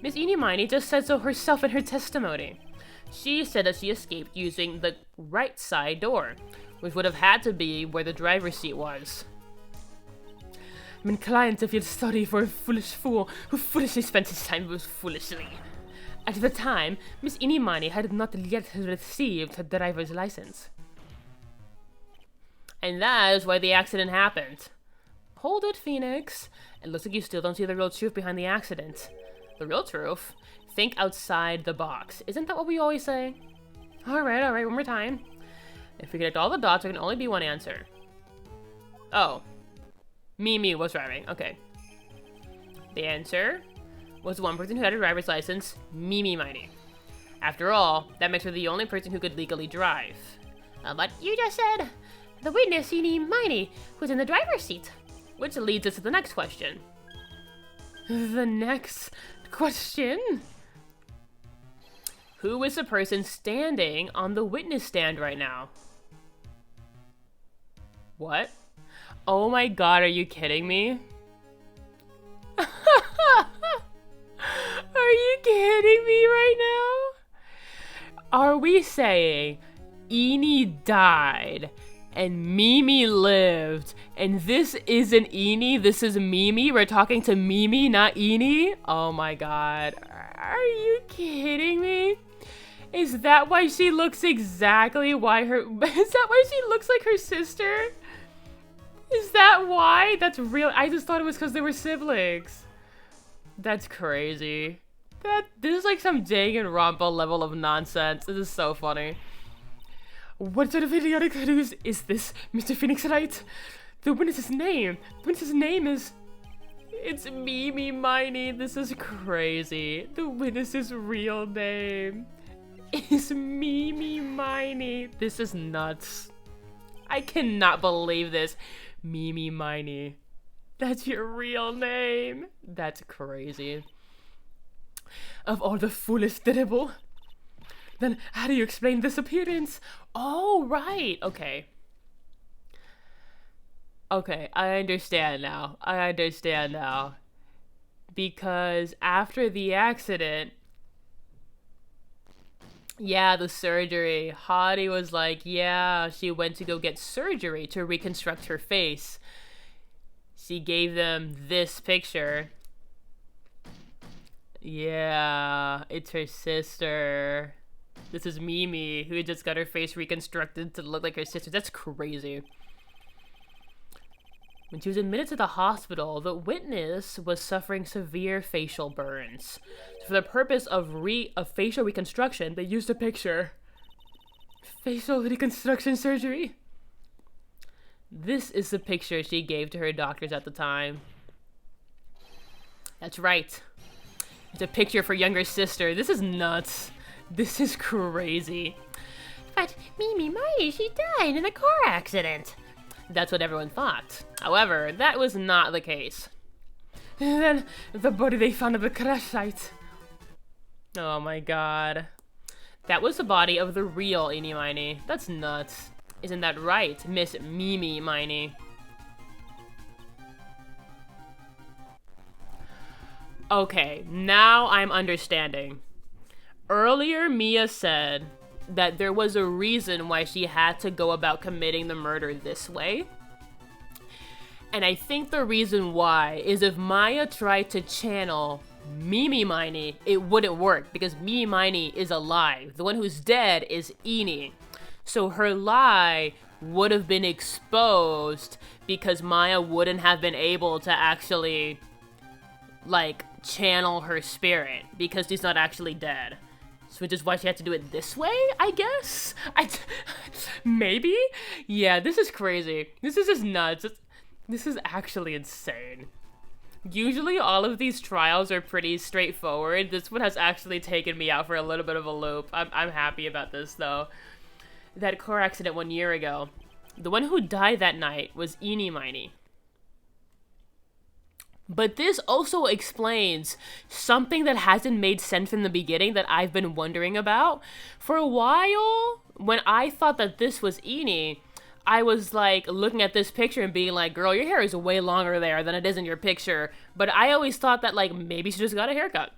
Miss Eenie Miney just said so herself in her testimony. She said that she escaped using the right side door, which would have had to be where the driver's seat was. I'm inclined to feel sorry for a foolish fool who foolishly spent his time with foolishly. At the time, Miss Eenie Miney had not yet received her driver's license. And that is why the accident happened. Hold it, Phoenix. It looks like you still don't see the real truth behind the accident. The real truth? Think outside the box. Isn't that what we always say? Alright, one more time. If we connect all the dots, there can only be one answer. Oh. Mimi was driving. Okay. The answer was the one person who had a driver's license, Mimi Miney. After all, that makes her the only person who could legally drive. But you just said the witness, Eenie Miney, was in the driver's seat. Which leads us to the next question. The next question? Who is the person standing on the witness stand right now? What? Oh my god, are you kidding me? Are you kidding me right now? Are we saying Eenie died and Mimi lived and this isn't Eenie, this is Mimi? We're talking to Mimi, not Eenie? Oh my god. Are you kidding me? Is that why she looks exactly why her... Is that why she looks like her sister? Is that why? That's real. I just thought it was because they were siblings. That's crazy. This is like some Danganronpa level of nonsense. This is so funny. What sort of idiotic news is this, Mr. Phoenix Wright? The witness's name! The witness's name is... It's Mimi Miney. This is crazy. The witness's real name is Mimi Miney. This is nuts. I cannot believe this. Mimi Miney. That's your real name. That's crazy. Of all the foolish terrible. Then how do you explain this appearance? Oh, right. Okay. Okay, I understand now. Because after the accident, yeah, the surgery, Hottie was like, yeah, she went to go get surgery to reconstruct her face. She gave them this picture. Yeah, it's her sister. This is Mimi, who just got her face reconstructed to look like her sister. That's crazy. When she was admitted to the hospital, the witness was suffering severe facial burns. For the purpose of facial reconstruction, they used a picture. Facial reconstruction surgery. This is the picture she gave to her doctors at the time. That's right. It's a picture for younger sister. This is nuts. This is crazy. But Mimi Miney, she died in a car accident. That's what everyone thought. However, that was not the case. And then, the body they found at the crash site. Oh my god. That was the body of the real Eenie Miney. That's nuts. Isn't that right, Miss Mimi Miney? Okay, now I'm understanding. Earlier, Mia said that there was a reason why she had to go about committing the murder this way. And I think the reason why is if Maya tried to channel Mimi Miney, it wouldn't work because Mimi Miney is alive. The one who's dead is Eenie. So her lie would have been exposed because Maya wouldn't have been able to actually, like, channel her spirit because she's not actually dead. Which is why she had to do it this way, I guess? Maybe? Yeah, this is crazy. This is just nuts. This is actually insane. Usually all of these trials are pretty straightforward. This one has actually taken me out for a little bit of a loop. I'm happy about this, though. That car accident 1 year ago. The one who died that night was Eenie Miney. But this also explains something that hasn't made sense from the beginning that I've been wondering about. For a while, when I thought that this was Eenie, I was like looking at this picture and being like, girl, your hair is way longer there than it is in your picture. But I always thought that like maybe she just got a haircut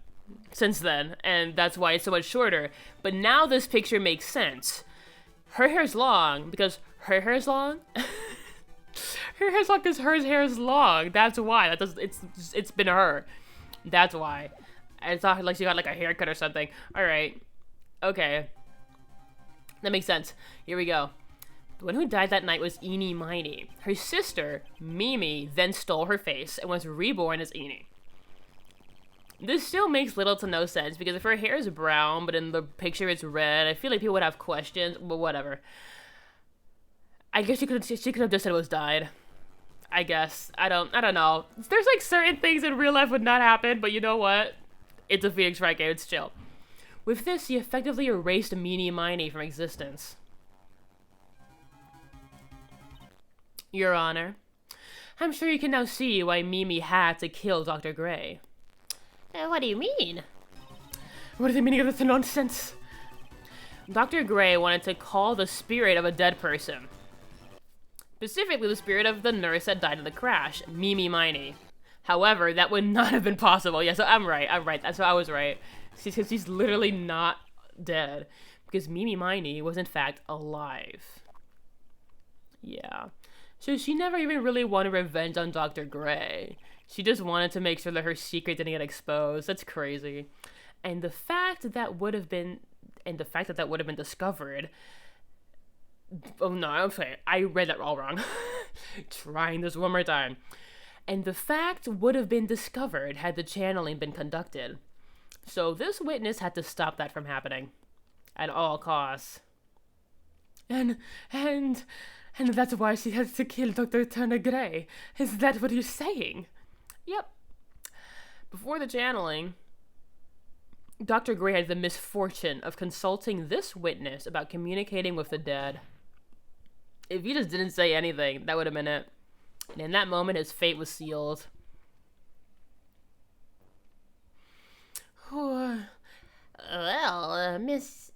since then, and that's why it's so much shorter. But now this picture makes sense. Her hair's long because her hair is long. Her hair's long because her hair is long. That's why. It's been her. That's why. I thought like she got like a haircut or something. All right. Okay. That makes sense. Here we go. The one who died that night was Eenie Miney. Her sister, Mimi, then stole her face and was reborn as Eenie. This still makes little to no sense because if her hair is brown but in the picture it's red, I feel like people would have questions, but whatever. I guess she could have just said it was dyed. I guess. I don't know. There's like certain things in real life would not happen, but you know what? It's a Phoenix Wright game, it's chill. With this, he effectively erased Meanie Miney from existence. Your Honor, I'm sure you can now see why Mimi had to kill Dr. Gray. What do you mean? What is the meaning of this nonsense? Dr. Gray wanted to call the spirit of a dead person. Specifically the spirit of the nurse that died in the crash, Mimi Miney. However, that would not have been possible. Yeah, so I'm right. That's why I was right. She's literally not dead. Because Mimi Miney was in fact alive. Yeah. So she never even really wanted revenge on Dr. Gray. She just wanted to make sure that her secret didn't get exposed. That's crazy. And the fact that would have been discovered. Oh no, I'm sorry. I read that all wrong. Trying this one more time. And the fact would have been discovered had the channeling been conducted. So this witness had to stop that from happening. At all costs. And And that's why she has to kill Dr. Turner Gray. Is that what you're saying? Yep. Before the channeling, Dr. Gray had the misfortune of consulting this witness about communicating with the dead. If he just didn't say anything, that would have been it. And in that moment, his fate was sealed. Well, Miss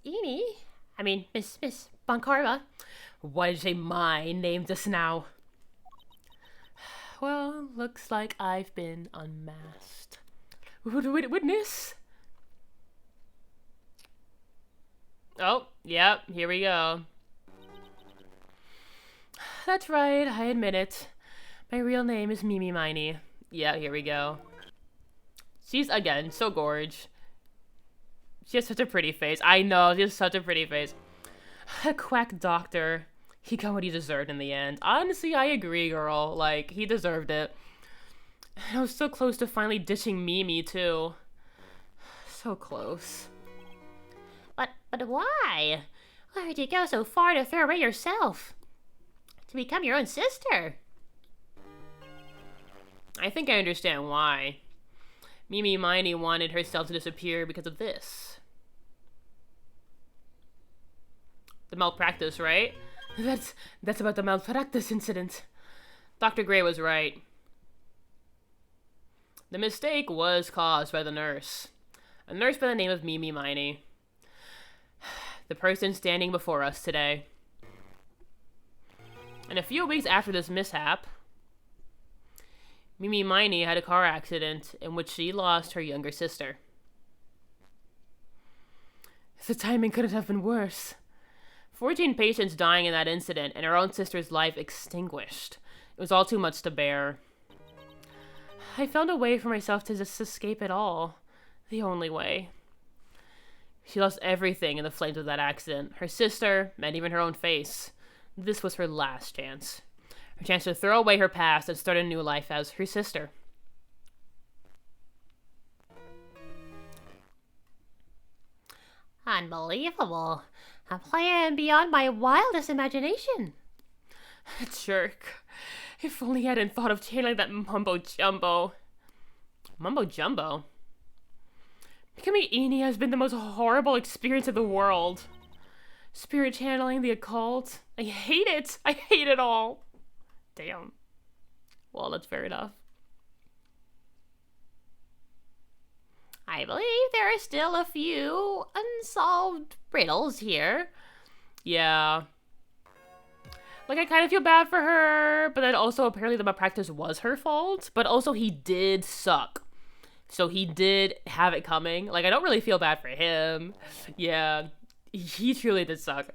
Von Karma. Why did you say my name just now? Well, looks like I've been unmasked. Witness? Oh, yep, here we go. That's right, I admit it. My real name is Mimi Miney. Yeah, here we go. She's, again, so gorge. She has such a pretty face. I know, she has such a pretty face. A quack doctor. He got what he deserved in the end. Honestly, I agree, girl. Like, he deserved it. And I was so close to finally ditching Mimi, too. So close. But why? Why would you go so far to throw away yourself? To become your own sister? I think I understand why. Mimi Miney wanted herself to disappear because of this. The malpractice, right? That's about the malpractice incident. Dr. Gray was right. The mistake was caused by the nurse. A nurse by the name of Mimi Miney. The person standing before us today. And a few weeks after this mishap, Mimi Miney had a car accident in which she lost her younger sister. The timing couldn't have been worse. 14 patients dying in that incident and her own sister's life extinguished. It was all too much to bear. I found a way for myself to just escape it all. The only way. She lost everything in the flames of that accident. Her sister, and even her own face. This was her last chance. Her chance to throw away her past and start a new life as her sister. Unbelievable. A plan beyond my wildest imagination. Jerk. If only I hadn't thought of channeling that mumbo-jumbo. Mumbo-jumbo? Becoming Eni has been the most horrible experience in the world. Spirit channeling, the occult. I hate it. I hate it all. Damn. Well, that's fair enough. I believe there are still a few unsolved riddles here. Yeah. Like, I kind of feel bad for her, but then also apparently the malpractice was her fault, but also he did suck. So he did have it coming. Like, I don't really feel bad for him. Yeah, he truly did suck.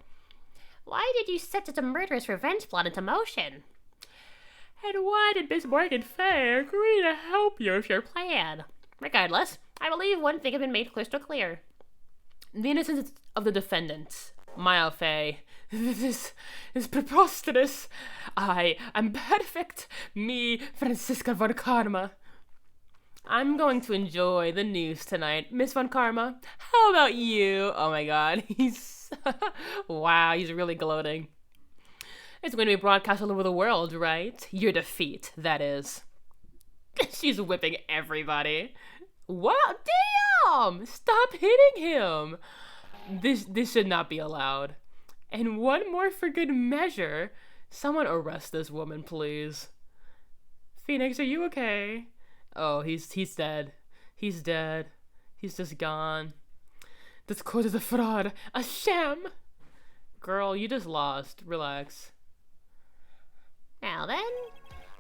Why did you set such a murderous revenge plot into motion? And why did Miss Morgan Fair agree to help you with your Plan. Regardless, I believe one thing has been made crystal clear. The innocence of the defendant, Maya Fey. This is preposterous. I am perfect. Me, Franziska von Karma. I'm going to enjoy the news tonight. Miss Von Karma, how about you? Oh my god, he's... wow, he's really gloating. It's going to be broadcast all over the world, right? Your defeat, that is. She's whipping everybody. Wow, damn! Stop hitting him! This should not be allowed. And one more for good measure. Someone arrest this woman, please. Phoenix, are you okay? Oh, he's dead. He's dead. He's just gone. This court is a fraud. A sham! Girl, you just lost. Relax. Now then,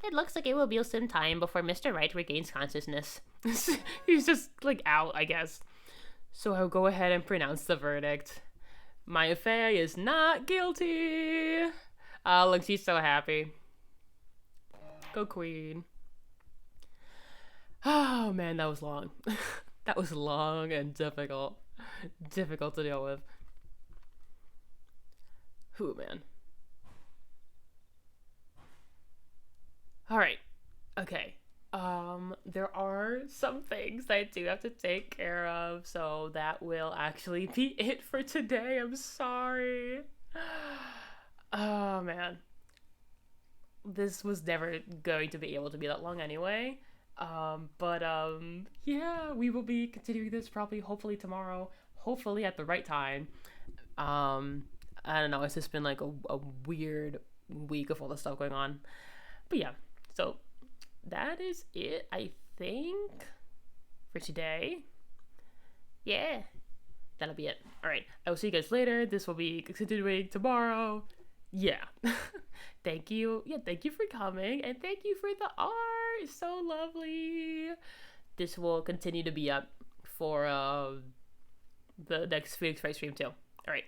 it looks like it will be some time before Mr. Wright regains consciousness. He's just, like, out, I guess. So I'll go ahead and pronounce the verdict. Maya Fey is not guilty. Oh, look, she's so happy. Go Queen. Oh, man, that was long. That was long and difficult. Difficult to deal with. Ooh, man. Alright. Okay. There are some things that I do have to take care of, so that will actually be it for today. I'm sorry. Oh, man. this was never going to be able to be that long anyway. Yeah, we will be continuing this probably, hopefully tomorrow, hopefully at the right time. I don't know, it's just been like a weird week of all the stuff going on. But yeah, so that is it, I think, for today. Yeah, that'll be it. All right, I will see you guys later. This will be continuing tomorrow. Yeah. Thank you. Yeah, thank you for coming, and thank you for the art. It's so lovely. This will continue to be up for the next Phoenix Fright stream too. All right.